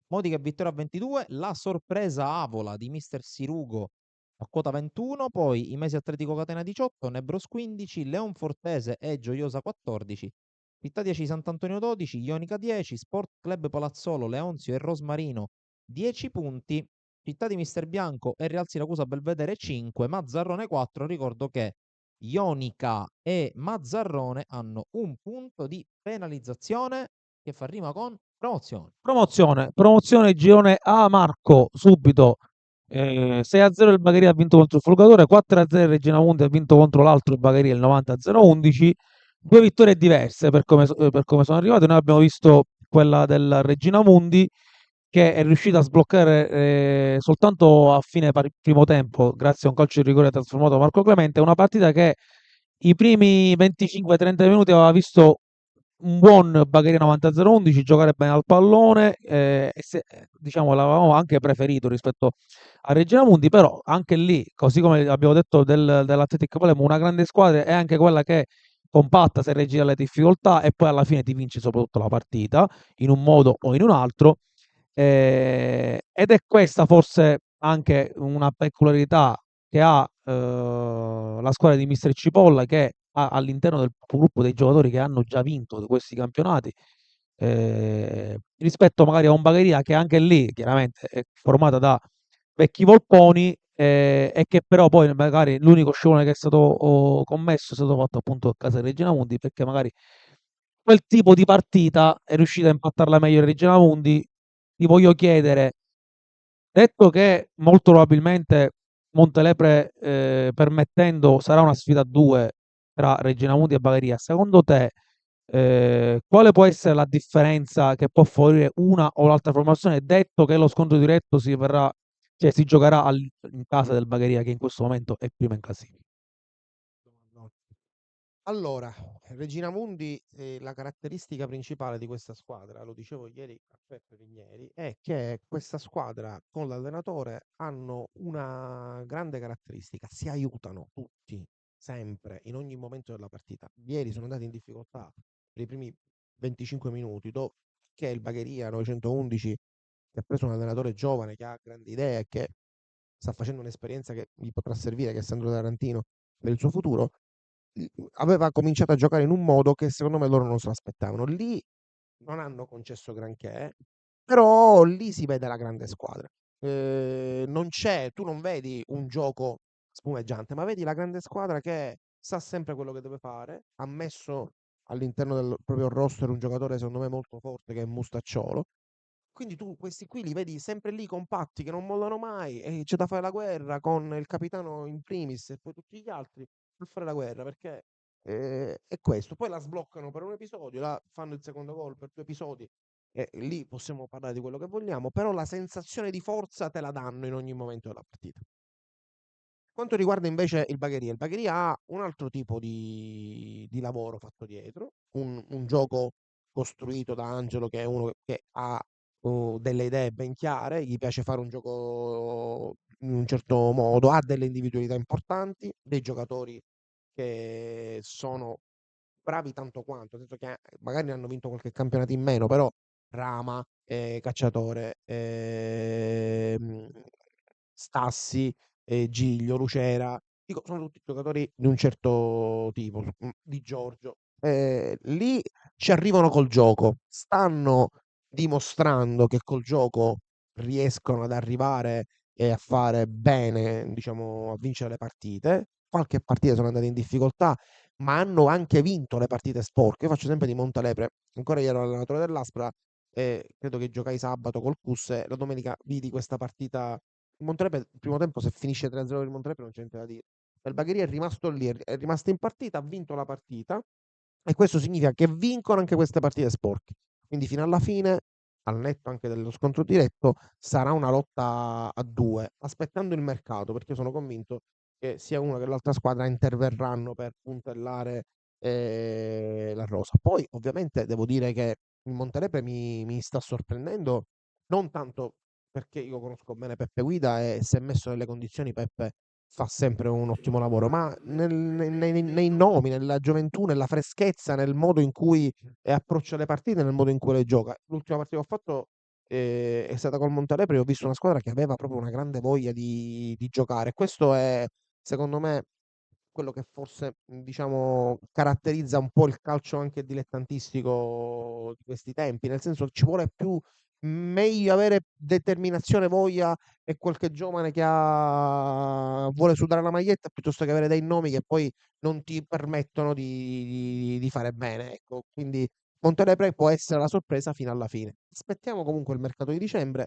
Modica e Vittorio a 22, la sorpresa Avola di Mister Sirugo a quota 21, poi Imesi Atletico Catena 18, Nebros 15, Leonfortese e Gioiosa 14, Città 10 Sant'Antonio 12, Ionica 10, Sport Club Palazzolo, Leonzio e Rosmarino 10 punti, Città di Mister Bianco e Real Siracusa Belvedere 5, Mazzarrone 4. Ricordo che Ionica e Mazzarrone hanno un punto di penalizzazione che fa rima con promozione. Promozione girone A, Marco, subito. 6-0 il Bagheria ha vinto contro il Folgatore, 4-0 il Regina Mundi ha vinto contro l'altro il Bagheria il 90-0-11. Due vittorie diverse per come sono arrivate. Noi abbiamo visto quella del Regina Mundi che è riuscita a sbloccare soltanto a fine primo tempo grazie a un calcio di rigore trasformato da Marco Clemente, una partita che i primi 25-30 minuti aveva visto un buon Bagheria 90-011 giocare bene al pallone, diciamo l'avevamo anche preferito rispetto a Regina Mundi, però anche lì, così come abbiamo detto dell'Athletic Palermo, una grande squadra è anche quella che compatta se regge le difficoltà e poi alla fine ti vince soprattutto la partita in un modo o in un altro. Ed è questa forse anche una peculiarità che ha la squadra di Mister Cipolla, che ha all'interno del gruppo dei giocatori che hanno già vinto questi campionati, rispetto magari a un Bagheria che anche lì chiaramente è formata da vecchi volponi, e che però poi magari l'unico scivolone che è stato commesso è stato fatto appunto a casa di Regina Mundi, perché magari quel tipo di partita è riuscita a impattarla meglio Regina Mundi. Ti voglio chiedere, detto che molto probabilmente Montelepre, permettendo, sarà una sfida a due tra Regina Mundi e Bagheria, secondo te quale può essere la differenza che può favorire una o l'altra formazione, detto che lo scontro diretto si giocherà in casa del Bagheria, che in questo momento è prima in classifica? Allora, Regina Mundi, la caratteristica principale di questa squadra, lo dicevo ieri a Peppe Vigneri, è che questa squadra con l'allenatore hanno una grande caratteristica: si aiutano tutti, sempre, in ogni momento della partita. Ieri sono andati in difficoltà per i primi 25 minuti, che il Bagheria 911, che ha preso un allenatore giovane, che ha grandi idee, che sta facendo un'esperienza che gli potrà servire, che è Sandro Tarantino, per il suo futuro, aveva cominciato a giocare in un modo che secondo me loro non se l'aspettavano. Lì non hanno concesso granché, però lì si vede la grande squadra. Non c'è, tu non vedi un gioco spumeggiante, ma vedi la grande squadra che sa sempre quello che deve fare. Ha messo all'interno del proprio roster un giocatore secondo me molto forte, che è Mustacciolo. Quindi tu questi qui li vedi sempre lì compatti, che non mollano mai, e c'è da fare la guerra con il capitano in primis e poi tutti gli altri per fare la guerra, perché è questo. Poi la sbloccano per un episodio, la fanno il secondo gol per 2 episodi, e lì possiamo parlare di quello che vogliamo, però la sensazione di forza te la danno in ogni momento della partita. Quanto riguarda invece il Bagheria ha un altro tipo di lavoro fatto dietro, un gioco costruito da Angelo, che è uno che ha delle idee ben chiare, gli piace fare un gioco in un certo modo, ha delle individualità importanti, dei giocatori che sono bravi tanto quanto, nel senso che magari ne hanno vinto qualche campionato in meno, però Rama, Cacciatore, Stassi, Giglio, Lucera, dico, sono tutti giocatori di un certo tipo, Di Giorgio. Lì ci arrivano col gioco, stanno dimostrando che col gioco riescono ad arrivare e a fare bene, diciamo, a vincere le partite. Qualche partita sono andate in difficoltà, ma hanno anche vinto le partite sporche. Io faccio esempio di Montelepre, ancora io ero allenatore dell'Aspra e credo che giocai sabato col CUS e la domenica vidi questa partita. Il Montelepre, il primo tempo, se finisce 3-0 per il Montelepre non c'è niente da dire. Il Bagheria è rimasto lì, è rimasto in partita, ha vinto la partita, e questo significa che vincono anche queste partite sporche. Quindi fino alla fine, al netto anche dello scontro diretto, sarà una lotta a due, aspettando il mercato, perché io sono convinto che sia una che l'altra squadra interverranno per puntellare la rosa. Poi ovviamente devo dire che il Montelepre mi sta sorprendendo, non tanto perché io conosco bene Peppe Guida e se messo nelle condizioni Peppe fa sempre un ottimo lavoro, ma nei nomi, nella gioventù, nella freschezza, nel modo in cui approccia le partite, nel modo in cui le gioca. L'ultima partita che ho fatto è stata col Montelepre, ho visto una squadra che aveva proprio una grande voglia di giocare. Questo è, secondo me, quello che forse, diciamo, caratterizza un po' il calcio anche dilettantistico di questi tempi, nel senso che ci vuole più, meglio avere determinazione, voglia e qualche giovane che vuole sudare la maglietta, piuttosto che avere dei nomi che poi non ti permettono di fare bene. Ecco, quindi Montelepre può essere la sorpresa fino alla fine. Aspettiamo comunque il mercato di dicembre,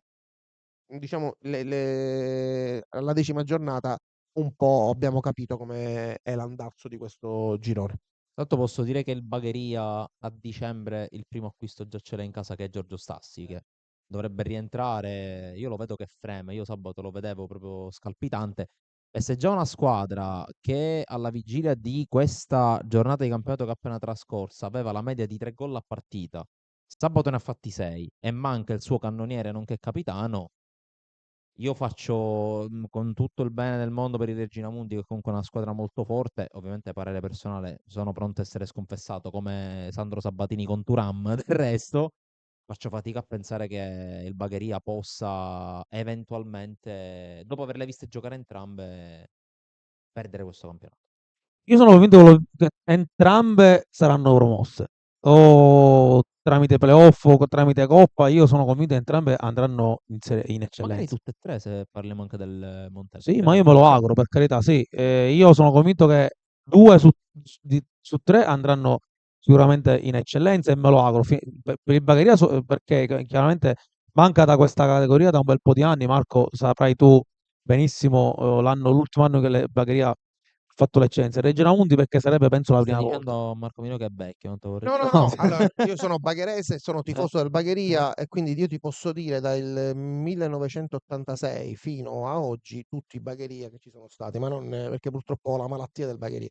diciamo alla 10ª giornata un po' abbiamo capito come è l'andazzo di questo girone. Tanto posso dire che il Bagheria a dicembre il primo acquisto già ce l'ha in casa, che è Giorgio Stassi, che dovrebbe rientrare. Io lo vedo che freme, io sabato lo vedevo proprio scalpitante. E se già una squadra che alla vigilia di questa giornata di campionato che è appena trascorsa aveva la media di 3 gol a partita, sabato ne ha fatti 6 e manca il suo cannoniere nonché capitano, io faccio con tutto il bene del mondo per i Regina Mundi, che comunque è una squadra molto forte, ovviamente parere personale, sono pronto a essere sconfessato come Sandro Sabatini con Turam, del resto faccio fatica a pensare che il Bagheria possa eventualmente, dopo averle viste giocare entrambe, perdere questo campionato. Io sono convinto che entrambe saranno promosse, o tramite playoff o tramite Coppa. Io sono convinto che entrambe andranno in Magari eccellenza. tutte e tre, se parliamo anche del Montella. Sì, ma io me lo auguro, per carità, sì. Io sono convinto che 2 su 3 andranno sicuramente in eccellenza e me lo auguro. Per il Bagheria, perché chiaramente manca da questa categoria da un bel po' di anni. Marco, saprai tu benissimo, l'ultimo anno che le Bagheria ha fatto l'eccellenza. Regina Mundi perché sarebbe, penso, la Stai prima volta. dicendo a Marco Mino che è vecchio, non te lo No, no, ricordo. no, allora io sono bagherese, sono tifoso del Bagheria e quindi io ti posso dire dal 1986 fino a oggi tutti i Bagheria che ci sono stati, ma non perché purtroppo ho la malattia del Bagheria.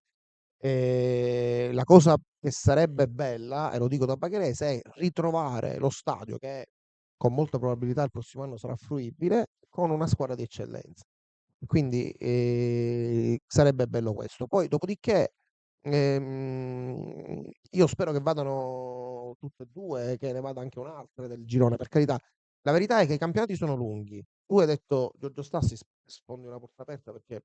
La cosa che sarebbe bella, e lo dico da bagherese, è ritrovare lo stadio che con molta probabilità il prossimo anno sarà fruibile con una squadra di eccellenza. Quindi sarebbe bello questo. Poi, dopodiché, io spero che vadano tutte e due, che ne vada anche un'altra del girone, per carità. La verità è che i campionati sono lunghi. Tu hai detto, Giorgio Stassi, sfondi una porta aperta perché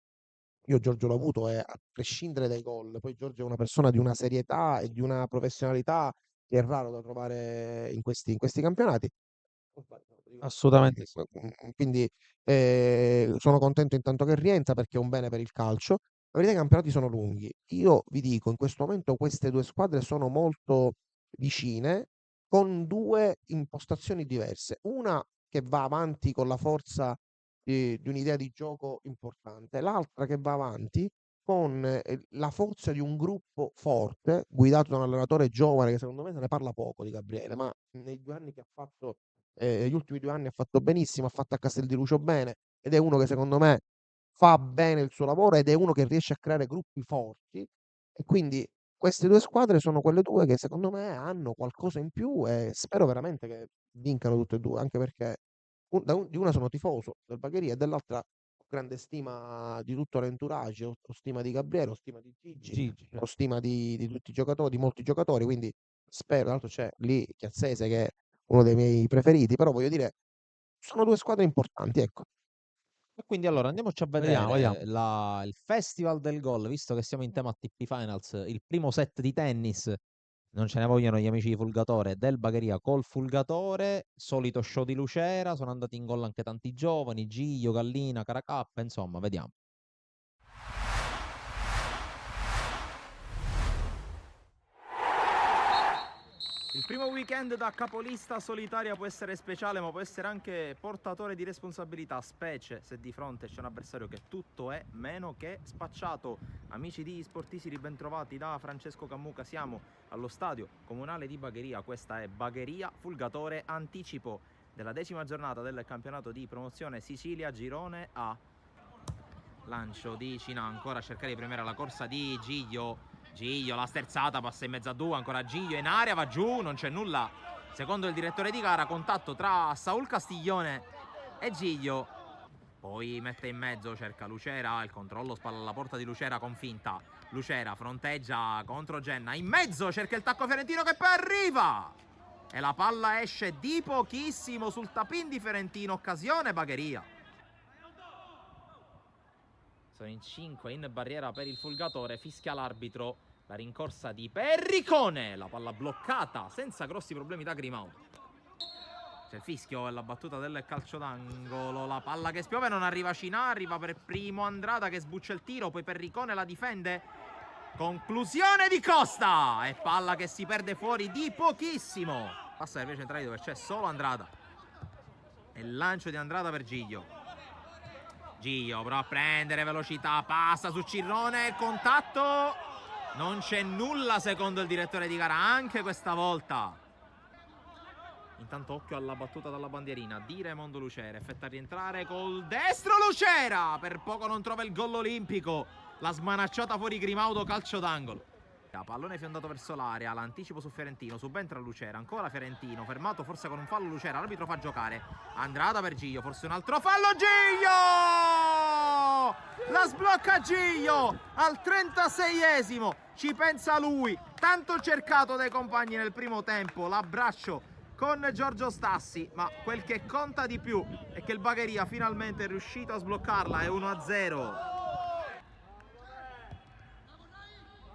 io Giorgio l'ho avuto e a prescindere dai gol, poi Giorgio è una persona di una serietà e di una professionalità che è raro da trovare in questi campionati. Assolutamente sì. Quindi sono contento intanto che rientra perché è un bene per il calcio. La verità è che i campionati sono lunghi. Io vi dico, in questo momento queste due squadre sono molto vicine, con due impostazioni diverse. Una che va avanti con la forza di un'idea di gioco importante, l'altra che va avanti con la forza di un gruppo forte, guidato da un allenatore giovane che secondo me se ne parla poco di Gabriele, ma nei 2 anni che ha fatto, negli ultimi 2 anni ha fatto benissimo, ha fatto a Castel di Lucio bene, ed è uno che secondo me fa bene il suo lavoro ed è uno che riesce a creare gruppi forti. E quindi queste due squadre sono quelle due che secondo me hanno qualcosa in più e spero veramente che vincano tutte e due, anche perché di una sono tifoso del Bagheria e dell'altra ho grande stima di tutto l'entourage, ho stima di Gabriele, ho stima di Gigi, ho stima di tutti i giocatori, di molti giocatori, quindi spero, tra l'altro c'è lì Chiazzese che è uno dei miei preferiti, però voglio dire, sono due squadre importanti, ecco. E quindi allora andiamoci a Vediamo, vedere il Festival del Gol, visto che siamo in tema TP Finals, il primo set di tennis, non ce ne vogliono gli amici di Fulgatore, del Bagheria col Fulgatore, solito show di Lucera, sono andati in gol anche tanti giovani, Giglio, Gallina, Caracappa, insomma, vediamo. Il primo weekend da capolista solitaria può essere speciale, ma può essere anche portatore di responsabilità, specie se di fronte c'è un avversario che tutto è meno che spacciato. Amici di Sportisi, bentrovati da Francesco Cammuca, siamo allo stadio comunale di Bagheria, questa è Bagheria Fulgatore, anticipo della 10ª giornata del campionato di promozione Sicilia Girone A. Lancio di Cina, ancora a cercare di premere la corsa di Giglio. Giglio, la sterzata, passa in mezzo a due, ancora Giglio in area, va giù, non c'è nulla. Secondo il direttore di gara, contatto tra Saul Castiglione e Giglio. Poi mette in mezzo, cerca Lucera, il controllo, spalla alla porta di Lucera con finta. Lucera fronteggia contro Genna, in mezzo cerca il tacco fiorentino che poi arriva. E la palla esce di pochissimo sul tapin di Fiorentino, occasione Bagheria. Sono in 5 in barriera per il Fulgatore, fischia l'arbitro, la rincorsa di Perricone, la palla bloccata senza grossi problemi da Grimau. C'è il fischio e la battuta del calcio d'angolo, la palla che spiove, non arriva Cina, arriva per primo Andrada che sbuccia il tiro, poi Perricone la difende. Conclusione di Costa e palla che si perde fuori di pochissimo. Passa invece centrale dove c'è solo Andrada. E il lancio di Andrada per Giglio. Giglio prova a prendere velocità, passa su Cirrone, contatto, non c'è nulla secondo il direttore di gara anche questa volta. Intanto occhio alla battuta dalla bandierina di Raimondo Lucera, effetta a rientrare col destro Lucera, per poco non trova il gol olimpico, la smanacciata fuori Grimaudo, calcio d'angolo. Pallone fiondato verso l'area, l'anticipo su Fiorentino, subentra Lucera, ancora Fiorentino, fermato forse con un fallo Lucera, l'arbitro fa giocare, Andrada per Giglio, forse un altro fallo, Giglio! La sblocca Giglio al 36esimo, ci pensa lui, tanto cercato dai compagni nel primo tempo, l'abbraccio con Giorgio Stassi, ma quel che conta di più è che il Bagheria finalmente è riuscito a sbloccarla, è 1-0.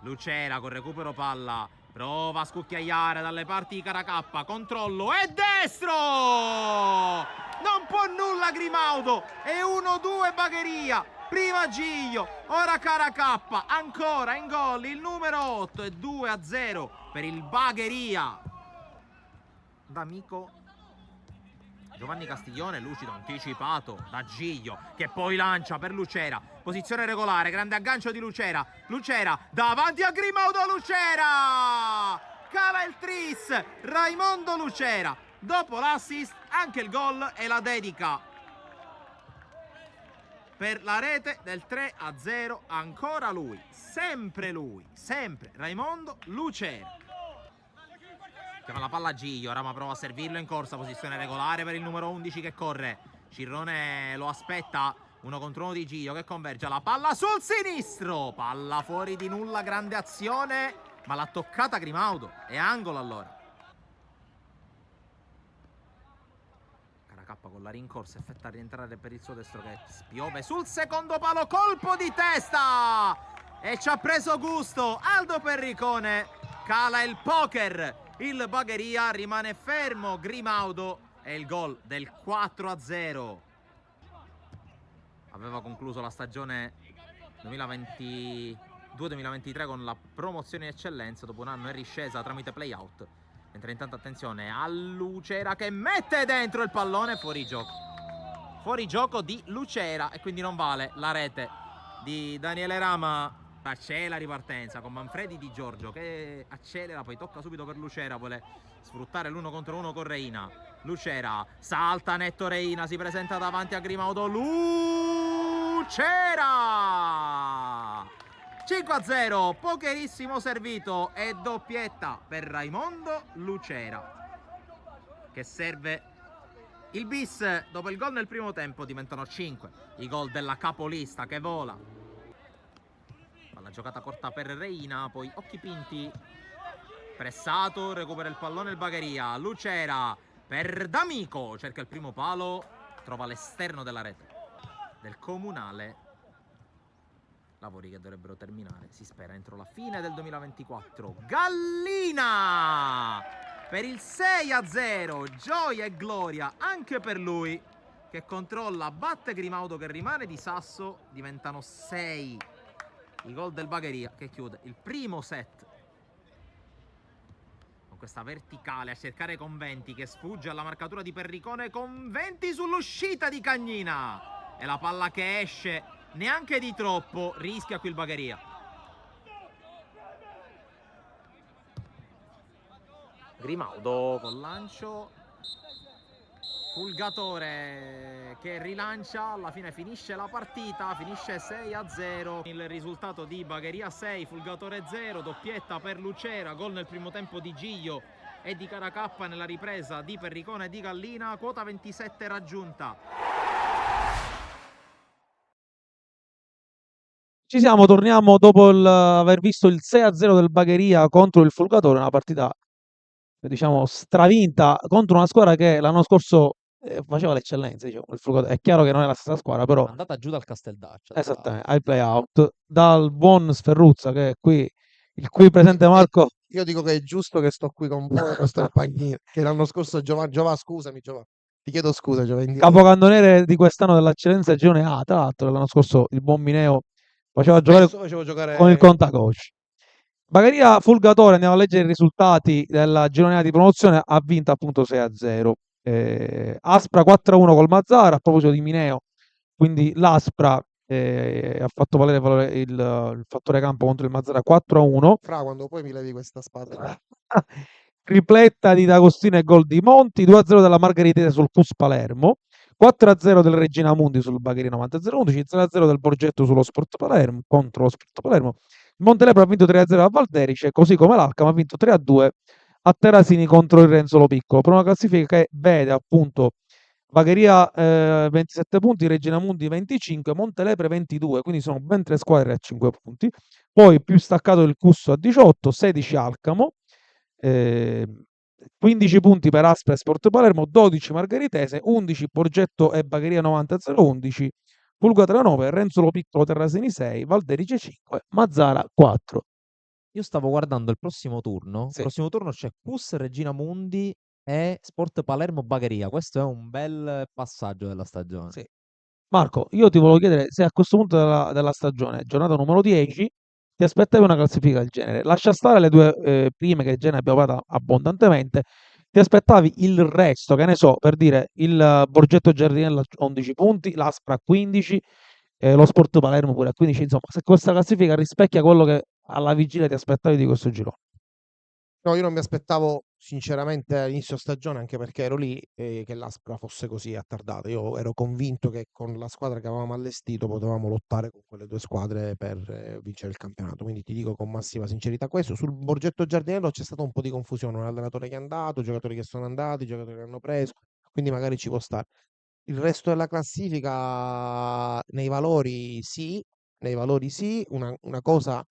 Lucera con recupero palla, prova a scucchiaiare dalle parti di Caracappa, controllo e destro! Non può nulla Grimaudo, è 1-2 Bagheria, prima Giglio, ora Caracappa, ancora in gol il numero 8 e 2-0 per il Bagheria. D'Amico, Giovanni Castiglione, lucido, anticipato da Giglio, che poi lancia per Lucera, posizione regolare, grande aggancio di Lucera, Lucera davanti a Grimaudo, Lucera! Cala il tris, Raimondo Lucera, dopo l'assist anche il gol e la dedica per la rete del 3-0, ancora lui, sempre Raimondo Lucera. Chiama la palla a Giglio, Rama prova a servirlo in corsa, posizione regolare per il numero 11 che corre, Cirrone lo aspetta, 1 contro 1 di Giglio che converge, la palla sul sinistro, palla fuori di nulla, grande azione, ma l'ha toccata Grimaudo, è angolo allora. Caracappa con la rincorsa, effetta a rientrare per il suo destro che spiove sul secondo palo, colpo di testa e ci ha preso gusto Aldo Perricone, cala il poker. Il Bagheria, rimane fermo Grimaudo e il gol del 4-0. Aveva concluso la stagione 2022-2023 con la promozione in eccellenza, dopo un anno è riscesa tramite playout. Mentre intanto attenzione a Lucera che mette dentro il pallone, fuori gioco di Lucera e quindi non vale la rete di Daniele Rama. C'è la ripartenza con Manfredi Di Giorgio che accelera, poi tocca subito per Lucera, vuole sfruttare l'1 contro 1 con Reina. Lucera salta netto, Reina si presenta davanti a Grimaudo, Lucera 5-0, pokerissimo servito e doppietta per Raimondo Lucera che serve il bis. Dopo il gol nel primo tempo diventano 5 i gol della capolista che vola. La giocata corta per Reina, poi occhi pinti, pressato, recupera il pallone il Bagheria, Lucera per D'Amico, cerca il primo palo, trova l'esterno della rete del Comunale. Lavori che dovrebbero terminare, si spera, entro la fine del 2024. Gallina per il 6-0, gioia e gloria anche per lui che controlla, batte Grimaudo che rimane di sasso, diventano 6 i gol del Bagheria che chiude il primo set con questa verticale a cercare Conventi che sfugge alla marcatura di Perricone, Conventi sull'uscita di Cagnina e la palla che esce neanche di troppo, rischia qui il Bagheria. Grimaudo col lancio, Fulgatore che rilancia, alla fine finisce la partita, finisce 6-0. Il risultato di Bagheria 6, Fulgatore 0, doppietta per Lucera, gol nel primo tempo di Giglio e di Caracappa nella ripresa di Perricone e di Gallina, quota 27 raggiunta. Ci siamo, torniamo dopo aver visto il 6-0 del Bagheria contro il Fulgatore, una partita diciamo stravinta contro una squadra che l'anno scorso faceva l'eccellenza, diciamo. È chiaro che non è la stessa squadra, però È andata giù dal Casteldaccia. esattamente, ai playout, dal buon Sferruzza che è qui, il cui presente Marco. Io dico che è giusto che sto qui con voi, questo panchino, che l'anno scorso scusami Giova, ti chiedo scusa Giova. Capocannoniere di quest'anno dell'eccellenza girone A, tra l'altro l'anno scorso il buon Mineo faceva giocare con il contacoach. Bagheria Fulgatore, andiamo a leggere i risultati della girone A di promozione, ha vinto appunto 6-0. Aspra 4-1 col Mazzara, a proposito di Mineo, quindi l'Aspra ha fatto valere il fattore campo contro il Mazzara 4-1. Fra, quando poi mi levi questa spada. tripletta di D'Agostino e gol di Monti, 2-0 della Margheritese sul PUS Palermo, 4-0 del Regina Mundi sul Bagherino 90-011, 0-0 del Borgetto sullo Sport Palermo contro lo Sport Palermo. Il Montelepro ha vinto 3-0 a Valderice, così come l'Alcamo ha vinto 3-2 a Terrasini contro il Renzolo Piccolo, per una classifica che vede appunto Bagheria 27 punti, Regina Mundi 25, Montelepre 22, quindi sono ben 3 squadre a 5 punti. Poi più staccato il Cusso a 18, 16 Alcamo, 15 punti per Aspra e Sport Palermo, 12 Margheritese, 11 Borgetto e Bagheria 90-011, Pulgatera 9, Renzolo Piccolo Terrasini 6, Valderice 5, Mazzara 4. Io stavo guardando il prossimo turno. Il Sì. prossimo turno c'è Cus Regina Mundi e Sport Palermo Bagheria. Questo è un bel passaggio della stagione. Sì. Marco, io ti volevo chiedere se a questo punto della stagione, giornata numero 10, ti aspettavi una classifica del genere. Lascia stare le due prime che già ne abbiamo parlato abbondantemente. Ti aspettavi il resto, che ne so, per dire il Borgetto Giardinello a 11 punti, l'Aspra a 15, lo Sport Palermo pure a 15. Insomma, se questa classifica rispecchia quello che alla vigilia ti aspettavi di questo girone. No, io non mi aspettavo sinceramente all'inizio stagione, anche perché ero lì, che l'Aspra fosse così attardata. Io ero convinto che con la squadra che avevamo allestito potevamo lottare con quelle due squadre per vincere il campionato. Quindi ti dico con massima sincerità questo. Sul Borgetto Giardinello c'è stata un po' di confusione, un allenatore che è andato, giocatori che sono andati, giocatori che hanno preso, quindi magari ci può stare. Il resto della classifica nei valori sì, una cosa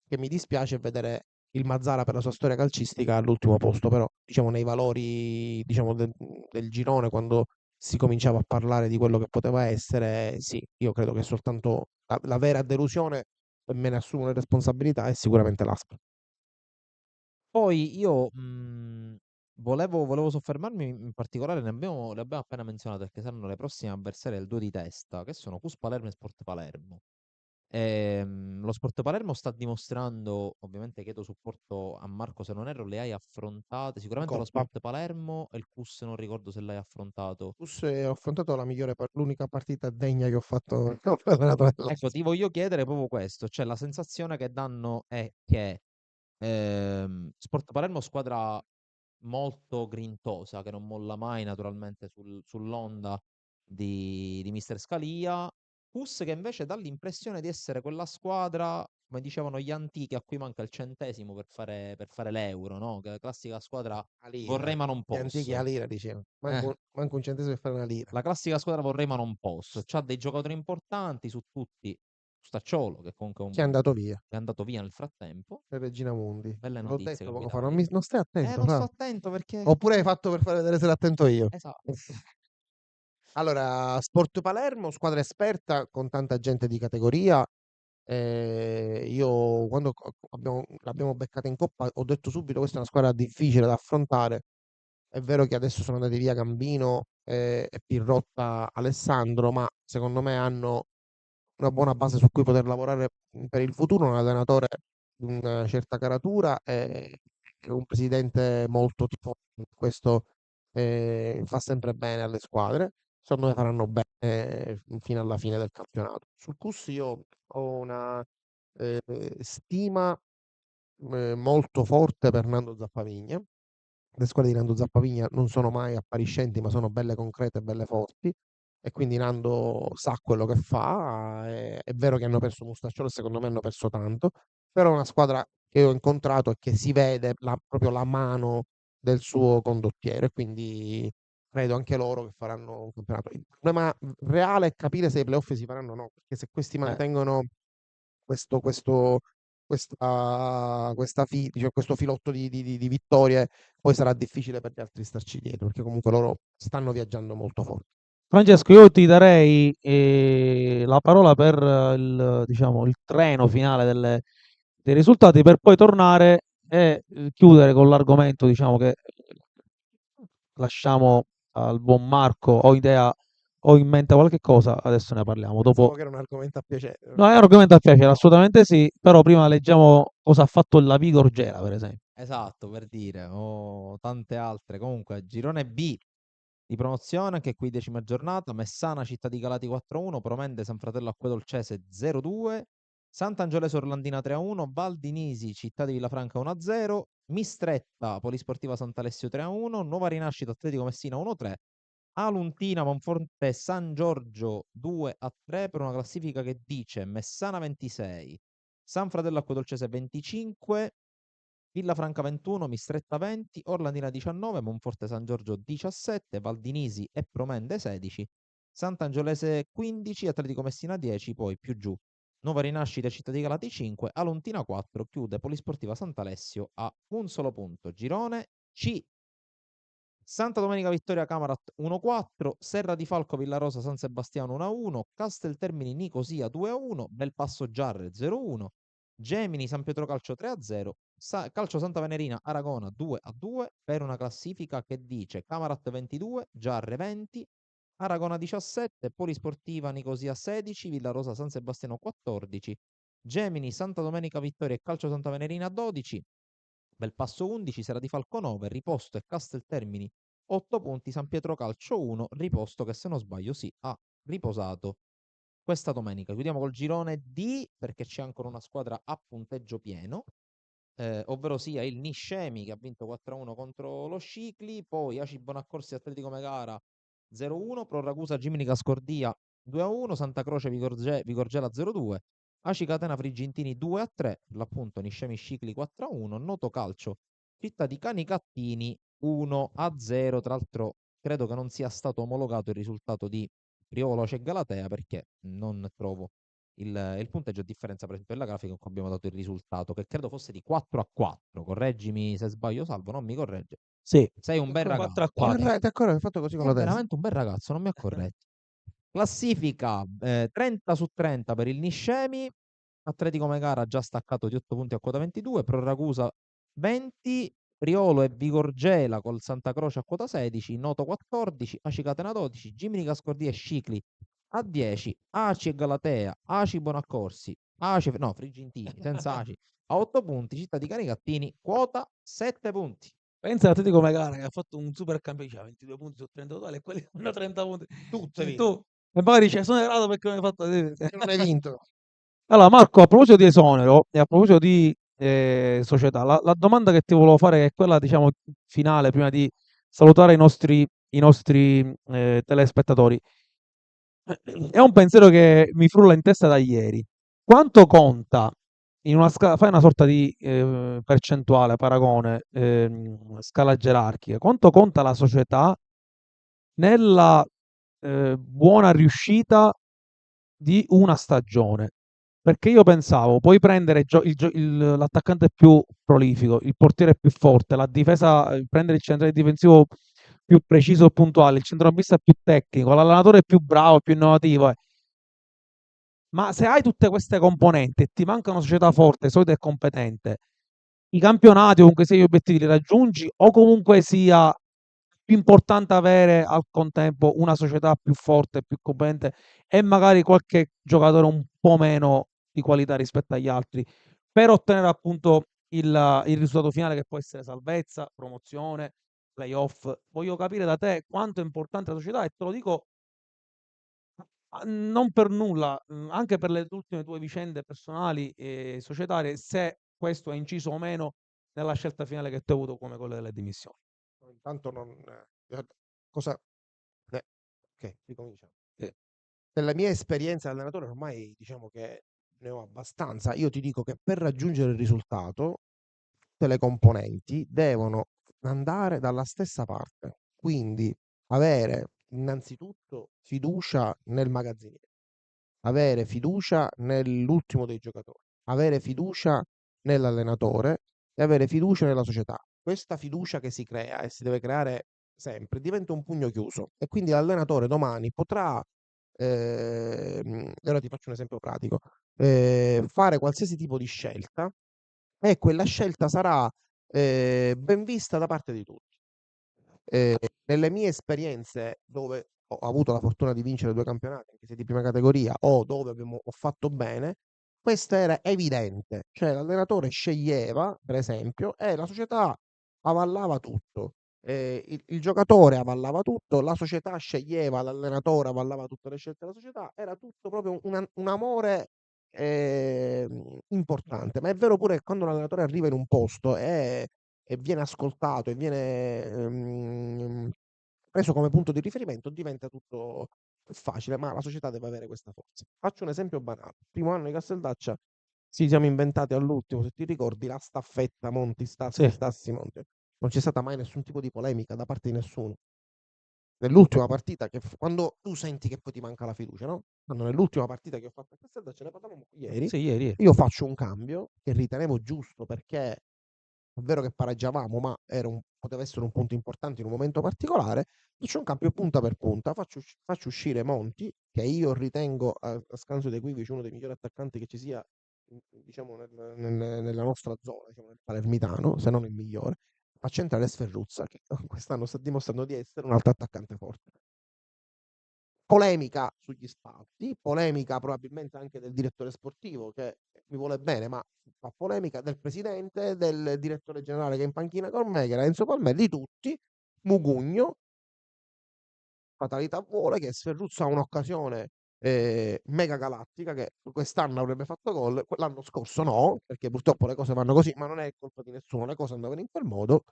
che mi dispiace è vedere il Mazzara per la sua storia calcistica all'ultimo posto, però diciamo nei valori diciamo, del girone, quando si cominciava a parlare di quello che poteva essere, sì, io credo che soltanto la vera delusione, e me ne assumo le responsabilità, è sicuramente l'Aspra. Poi io volevo soffermarmi in particolare, le abbiamo appena menzionate perché saranno le prossime avversarie del 2 di testa, che sono Cus Palermo e Sport Palermo. Lo Sport Palermo sta dimostrando, ovviamente chiedo supporto a Marco se non erro, le hai affrontate, sicuramente lo Coppa. Sport Palermo e il Cus non ricordo se l'hai affrontato. Ho affrontato l'unica partita degna che ho fatto come allenatore Ecco, dell'Aspra. ti voglio chiedere proprio questo, cioè la sensazione che danno è che Sport Palermo squadra molto grintosa, che non molla mai naturalmente sull'onda di Mister Scalia. Cus che invece dà l'impressione di essere quella squadra, come dicevano gli antichi, a cui manca il centesimo per fare l'euro, no? Che è la classica squadra A lira, vorrei ma non gli antichi a posso. lira dicevano, Eh, manco un centesimo per fare una lira. la classica squadra vorrei ma non posso. C'ha dei giocatori importanti su tutti. Stacciolo, che comunque Chi è andato via? è andato via nel frattempo. Per Regina Mundi. Belle L'ho notizie detto poco fa, capitali. non stai attento, Non sto Fra. attento perché... Oppure hai fatto per far vedere se ero attento io. Esatto. Allora, Sport Palermo, squadra esperta con tanta gente di categoria. Io quando l'abbiamo beccata in Coppa ho detto subito questa è una squadra difficile da affrontare. È vero che adesso sono andati via Gambino e Pirrotta Alessandro, ma secondo me hanno una buona base su cui poter lavorare per il futuro, un allenatore di una certa caratura e un presidente molto tifoso. Questo fa sempre bene alle squadre. Secondo me faranno bene fino alla fine del campionato. Sul CUS io ho una eh, stima molto forte per Nando Zappavigna. Le squadre di Nando Zappavigna non sono mai appariscenti, ma sono belle concrete e belle forti. E quindi Nando sa quello che fa. È vero che hanno perso Mustacciolo, secondo me hanno perso tanto, però è una squadra che ho incontrato e che si vede proprio la mano del suo condottiero. E quindi credo anche loro che faranno un campionato. Il problema reale è capire se i playoff si faranno o no, perché se questi mantengono questo, questo, questo filotto di vittorie, poi sarà difficile per gli altri starci dietro, perché comunque loro stanno viaggiando molto forte. Francesco, io ti darei la parola per diciamo, il treno finale dei risultati per poi tornare e chiudere con l'argomento diciamo, che lasciamo al buon Marco. Ho in mente qualche cosa, adesso ne parliamo. Pensavo Dopo... che era un argomento a piacere. No, è un argomento a piacere, assolutamente sì, però prima leggiamo cosa ha fatto la Vigor Gela, per esempio. Esatto, per dire, o tante altre. Comunque, girone B di promozione, anche qui 10ª giornata, Messana Città di Galati 4-1, Promende San Fratello Acquedolcese 0-2, Sant'Angelo Orlandina 3-1, Valdinisi Città di Villafranca 1-0, Mistretta Polisportiva Sant'Alessio 3-1, Nuova Rinascita Atletico Messina 1-3, Aluntina Monforte San Giorgio 2-3 per una classifica che dice Messana 26, San Fratello Acquedolcese 25, Villafranca 21, Mistretta 20, Orlandina 19, Monforte San Giorgio 17, Valdinisi e Promende 16, Sant'Angiolese 15, Atletico Messina 10, poi più giù Nuova Rinascita Città di Galati 5, Aluntina 4, chiude Polisportiva Sant'Alessio a un solo punto. Girone C. Santa Domenica Vittoria Camarat 1-4, Serra di Falco Villarosa San Sebastiano 1-1, Casteltermini Nicosia 2-1, Belpasso Giarre 0-1, Gemini San Pietro Calcio 3-0, Calcio Santa Venerina Aragona 2-2 per una classifica che dice Camarat 22, Giarre 20, Aragona 17, Polisportiva Nicosia 16, Villarosa San Sebastiano 14, Gemini Santa Domenica Vittoria e Calcio Santa Venerina 12, Belpasso 11, Serra di Falco 9, Riposto e Casteltermini 8 punti, San Pietro Calcio 1, Riposto che se non sbaglio sì ha riposato questa domenica. Chiudiamo col girone D perché c'è ancora una squadra a punteggio pieno, ovvero sia il Niscemi che ha vinto 4-1 contro lo Scicli, poi Aci Bonaccorsi Atletico Megara 0-1, Pro Ragusa Giminica Scordia 2-1, Santa Croce Vigorgela 0-2, Aci Catena Frigintini 2-3, per l'appunto Niscemi Scicli 4-1, Noto Calcio Città di Canicattini 1-0, tra l'altro credo che non sia stato omologato il risultato di Priolo e Galatea perché non trovo il punteggio, a differenza per esempio della grafica in cui abbiamo dato il risultato, che credo fosse di 4-4, correggimi se sbaglio Salvo, non mi corregge. Sì, Sei un bel 4 a ragazzo. 4. Ti accorgi, hai fatto così con la È testa. veramente un bel ragazzo, non mi ha corretto. Classifica 30 su 30 per il Niscemi, Atletico Megara già staccato di 8 punti a quota 22, Pro Ragusa 20, Priolo e Vigorgela col Santa Croce a quota 16, Noto 14, Aci Catena 12, Giminica Scordia e Scicli a 10, Aci e Galatea, Aci Bonaccorsi, Frigintini, senza Aci, a 8 punti, Città di Canicattini, quota 7 punti. Pensa all'Atletico Megara che ha fatto un super campionato, 22 punti su 30 totali e quelli hanno 30 punti. Tutte Tu, vinte. e poi dice, sono errato perché non hai fatto... Non hai vinto. Allora Marco, a proposito di esonero e a proposito di società, la domanda che ti volevo fare è quella, diciamo, finale, prima di salutare i nostri telespettatori. È un pensiero che mi frulla in testa da ieri. Quanto conta in una scala, fai una sorta di percentuale, paragone, scala gerarchica, quanto conta la società nella buona riuscita di una stagione? Perché io pensavo, puoi prendere l'attaccante più prolifico, il portiere più forte, la difesa, prendere il centrale difensivo più preciso e puntuale, il centrocampista più tecnico, l'allenatore più bravo, più innovativo. Ma se hai tutte queste componenti e ti manca una società forte, solida e competente, i campionati, comunque sia gli obiettivi li raggiungi, o comunque sia più importante avere al contempo una società più forte, più competente e magari qualche giocatore un po' meno di qualità rispetto agli altri per ottenere appunto il risultato finale che può essere salvezza, promozione, playoff. Voglio capire da te quanto è importante la società e te lo dico non per nulla, anche per le ultime tue vicende personali e societarie, se questo è inciso o meno nella scelta finale che tu hai avuto come quella delle dimissioni. Intanto non... cosa... ok, ricominciamo. Sì. Nella mia esperienza da allenatore ormai diciamo che ne ho abbastanza. Io ti dico che per raggiungere il risultato tutte le componenti devono andare dalla stessa parte. Quindi avere innanzitutto fiducia nel magazziniere, avere fiducia nell'ultimo dei giocatori, avere fiducia nell'allenatore e avere fiducia nella società. Questa fiducia che si crea e si deve creare sempre diventa un pugno chiuso e quindi l'allenatore domani potrà, ora ti faccio un esempio pratico, fare qualsiasi tipo di scelta e quella scelta sarà ben vista da parte di tutti. Nelle mie esperienze dove ho avuto la fortuna di vincere 2 campionati, anche se di prima categoria, o dove ho fatto bene, questo era evidente. Cioè l'allenatore sceglieva, per esempio, e la società avallava tutto. Il giocatore avallava tutto, la società sceglieva, l'allenatore avallava tutte le scelte della società, era tutto proprio un amore importante. Ma è vero pure che quando l'allenatore arriva in un posto e viene ascoltato e viene preso come punto di riferimento, diventa tutto facile, ma la società deve avere questa forza. Faccio un esempio banale. Primo anno di Casteldaccia ci siamo inventati all'ultimo, se ti ricordi, la staffetta Monti, Stassi, Sì. Stassi, Monti. Non c'è stata mai nessun tipo di polemica da parte di nessuno. Nell'ultima partita, quando tu senti che poi ti manca la fiducia, no? Quando nell'ultima partita che ho fatto a Casteldaccia, ne parlavamo ieri, Sì, ieri. io faccio un cambio che ritenevo giusto perché è vero che pareggiavamo, ma poteva essere un punto importante in un momento particolare. Faccio un cambio punta per punta, faccio uscire Monti, che io ritengo a scanso dei Quivici uno dei migliori attaccanti che ci sia, diciamo, nella nostra zona, diciamo, nel palermitano, se non il migliore. Faccio entrare Sferruzza, che quest'anno sta dimostrando di essere un altro attaccante forte. Polemica sugli spazi, polemica probabilmente anche del direttore sportivo che mi vuole bene, ma fa polemica del presidente, del direttore generale che è in panchina con me, che era Enzo Palmelli, di tutti. Mugugno, fatalità vuole che Sferruzza ha un'occasione mega galattica che quest'anno avrebbe fatto gol, l'anno scorso no, perché purtroppo le cose vanno così, ma non è colpa di nessuno, le cose andavano in quel modo.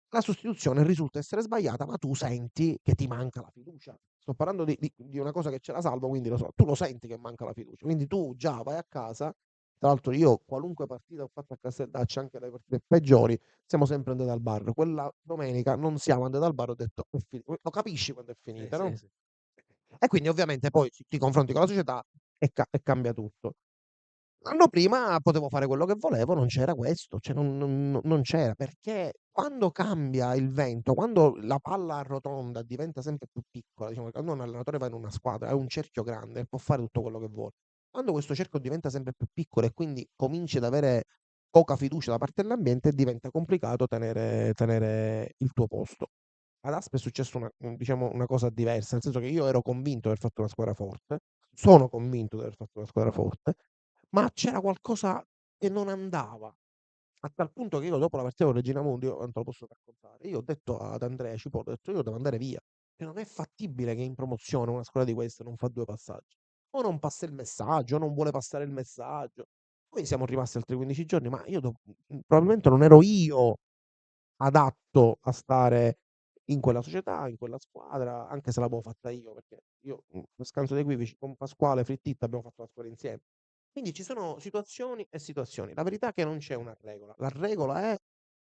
La sostituzione risulta essere sbagliata, ma tu senti che ti manca la fiducia. Sto parlando di una cosa che c'è la Salvo, quindi lo so, tu lo senti che manca la fiducia, quindi tu già vai a casa. Tra l'altro io qualunque partita ho fatto a Casteldaccia, anche le partite peggiori, siamo sempre andati al bar. Quella domenica non siamo andati al bar, ho detto, lo capisci quando è finita, no? Sì. E quindi ovviamente poi ti confronti con la società e cambia tutto. L'anno prima potevo fare quello che volevo, non c'era questo, cioè non c'era, perché quando cambia il vento, quando la palla arrotonda diventa sempre più piccola, diciamo, quando un allenatore va in una squadra, è un cerchio grande, può fare tutto quello che vuole. Quando questo cerchio diventa sempre più piccolo e quindi cominci ad avere poca fiducia da parte dell'ambiente, diventa complicato tenere il tuo posto. Ad Asp è successo diciamo, una cosa diversa, nel senso che io ero convinto di aver fatto una squadra forte, sono convinto di aver fatto una squadra forte, ma c'era qualcosa che non andava, a tal punto che io dopo la partita con Regina Mundi, io non te lo posso raccontare, io ho detto ad Andrea Cipolla, ho detto io devo andare via, che non è fattibile che in promozione una squadra di queste non fa 2 passaggi, o non passa il messaggio, o non vuole passare il messaggio. Poi siamo rimasti altri 15 giorni, ma io probabilmente non ero io adatto a stare in quella società, in quella squadra, anche se l'avevo fatta io, perché io lo scanso dei Quivici con Pasquale Frittitta abbiamo fatto la squadra insieme. Quindi ci sono situazioni e situazioni. La verità è che non c'è una regola. La regola è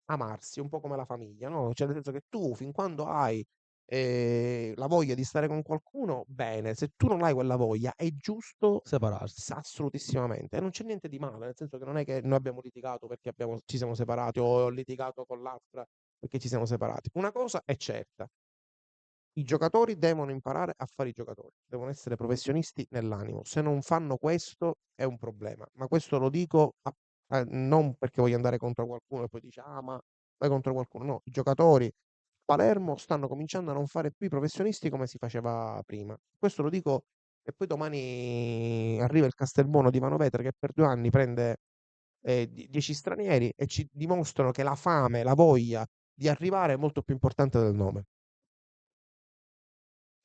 amarsi, un po' come la famiglia, no? Cioè, nel senso che tu, fin quando hai la voglia di stare con qualcuno, bene. Se tu non hai quella voglia, è giusto separarsi. Assolutissimamente. E non c'è niente di male, nel senso che non è che noi abbiamo litigato perché ci siamo separati o ho litigato con l'altra perché ci siamo separati. Una cosa è certa. I giocatori devono imparare a fare i giocatori, devono essere professionisti nell'animo. Se non fanno questo è un problema, ma questo lo dico non perché voglio andare contro qualcuno e poi dice ma vai contro qualcuno. No, i giocatori a Palermo stanno cominciando a non fare più i professionisti come si faceva prima. Questo lo dico e poi domani arriva il Castelbuono di Manovetra che per 2 anni prende 10 stranieri e ci dimostrano che la fame, la voglia di arrivare è molto più importante del nome.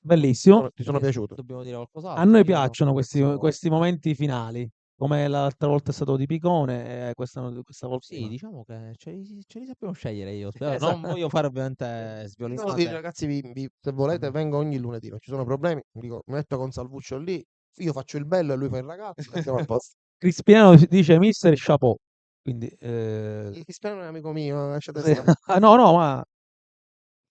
Bellissimo. Ti sono piaciuto? Dobbiamo dire qualcos'altro. A noi Io piacciono penso- questi momenti finali, come l'altra volta è stato di Picone e questa volta Sì, diciamo che ce li sappiamo scegliere io. Esatto. Non voglio fare ovviamente No, sviolinate. ragazzi, se volete vengo ogni lunedì, non ci sono problemi. Dico, mi metto con Salvuccio lì, io faccio il bello e lui fa il ragazzo e siamo a posto. Cristiano dice mister chapeau. Quindi Il Cristiano è un amico mio, lasciate sì. stare. No, ma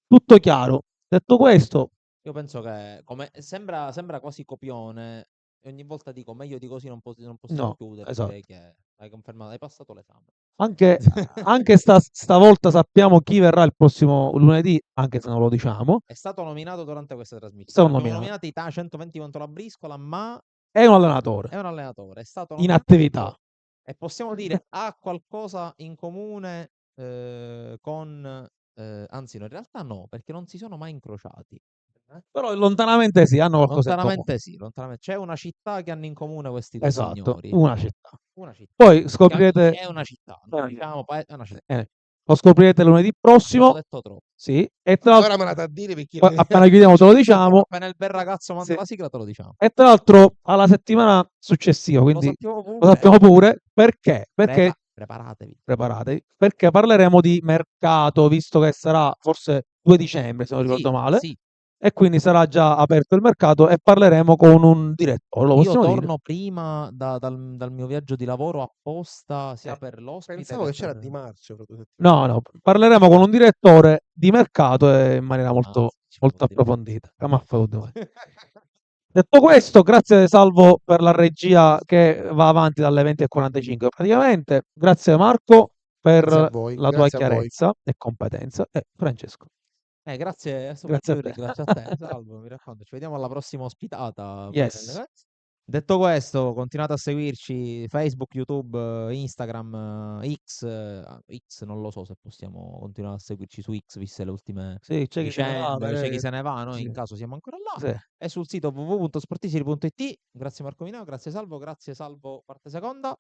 tutto chiaro. Detto questo, Io penso che sembra quasi copione. E ogni volta dico meglio di così non possiamo no, chiudere. esatto. Direi che hai confermato, hai passato l'esame. Anche stavolta sappiamo chi verrà il prossimo lunedì, anche se non lo diciamo. È stato nominato durante questa trasmissione. Stato Abbiamo nominato. nominato Ita 120 contro la Briscola, ma È un allenatore. è un allenatore. È stato In nominato attività. e possiamo dire ha qualcosa in comune con... anzi, no, in realtà no, perché non si sono mai incrociati. Però lontanamente sì, hanno qualcosa in comune. Lontanamente sì, lontanamente. C'è una città che hanno in comune questi due Esatto, signori. una città. Una città. Poi scoprirete... È una città, non diciamo, è una città. Lo scoprirete lunedì prossimo. L'ho detto troppo. Sì. E tra l'altro, ora me la da dire perché appena chiudiamo te lo diciamo. Appena il bel ragazzo manda Sì. la sigla te lo diciamo. E tra l'altro alla settimana successiva, quindi lo sappiamo pure. Perché? Perché preparatevi, perché parleremo di mercato, visto che sarà forse 2 dicembre, se non ricordo male, Sì. e quindi sarà già aperto il mercato e parleremo con un direttore, lo Io possiamo dire? torno prima dal mio viaggio di lavoro apposta sia per l'ospite Pensavo che c'era per... Di Marzio. No, parleremo con un direttore di mercato in maniera molto, ci può molto dire. approfondita. Detto questo, grazie Salvo per la regia che va avanti dalle 20:45 praticamente. Grazie Marco per Grazie a voi, la tua grazie a voi. chiarezza e competenza. E Francesco. Grazie, Grazie a te. grazie a te, Salvo, mi raccomando. Ci vediamo alla prossima ospitata. Poi Yes. Detto questo, continuate a seguirci Facebook, YouTube, Instagram, X. X non lo so se possiamo continuare a seguirci su X, viste le ultime Sì, c'è chi se ne va, vicende, c'è chi se ne va, noi sì. in caso siamo ancora là. Sì. E sul sito www.sportivisili.it. Grazie Marco Mineo, grazie Salvo parte seconda.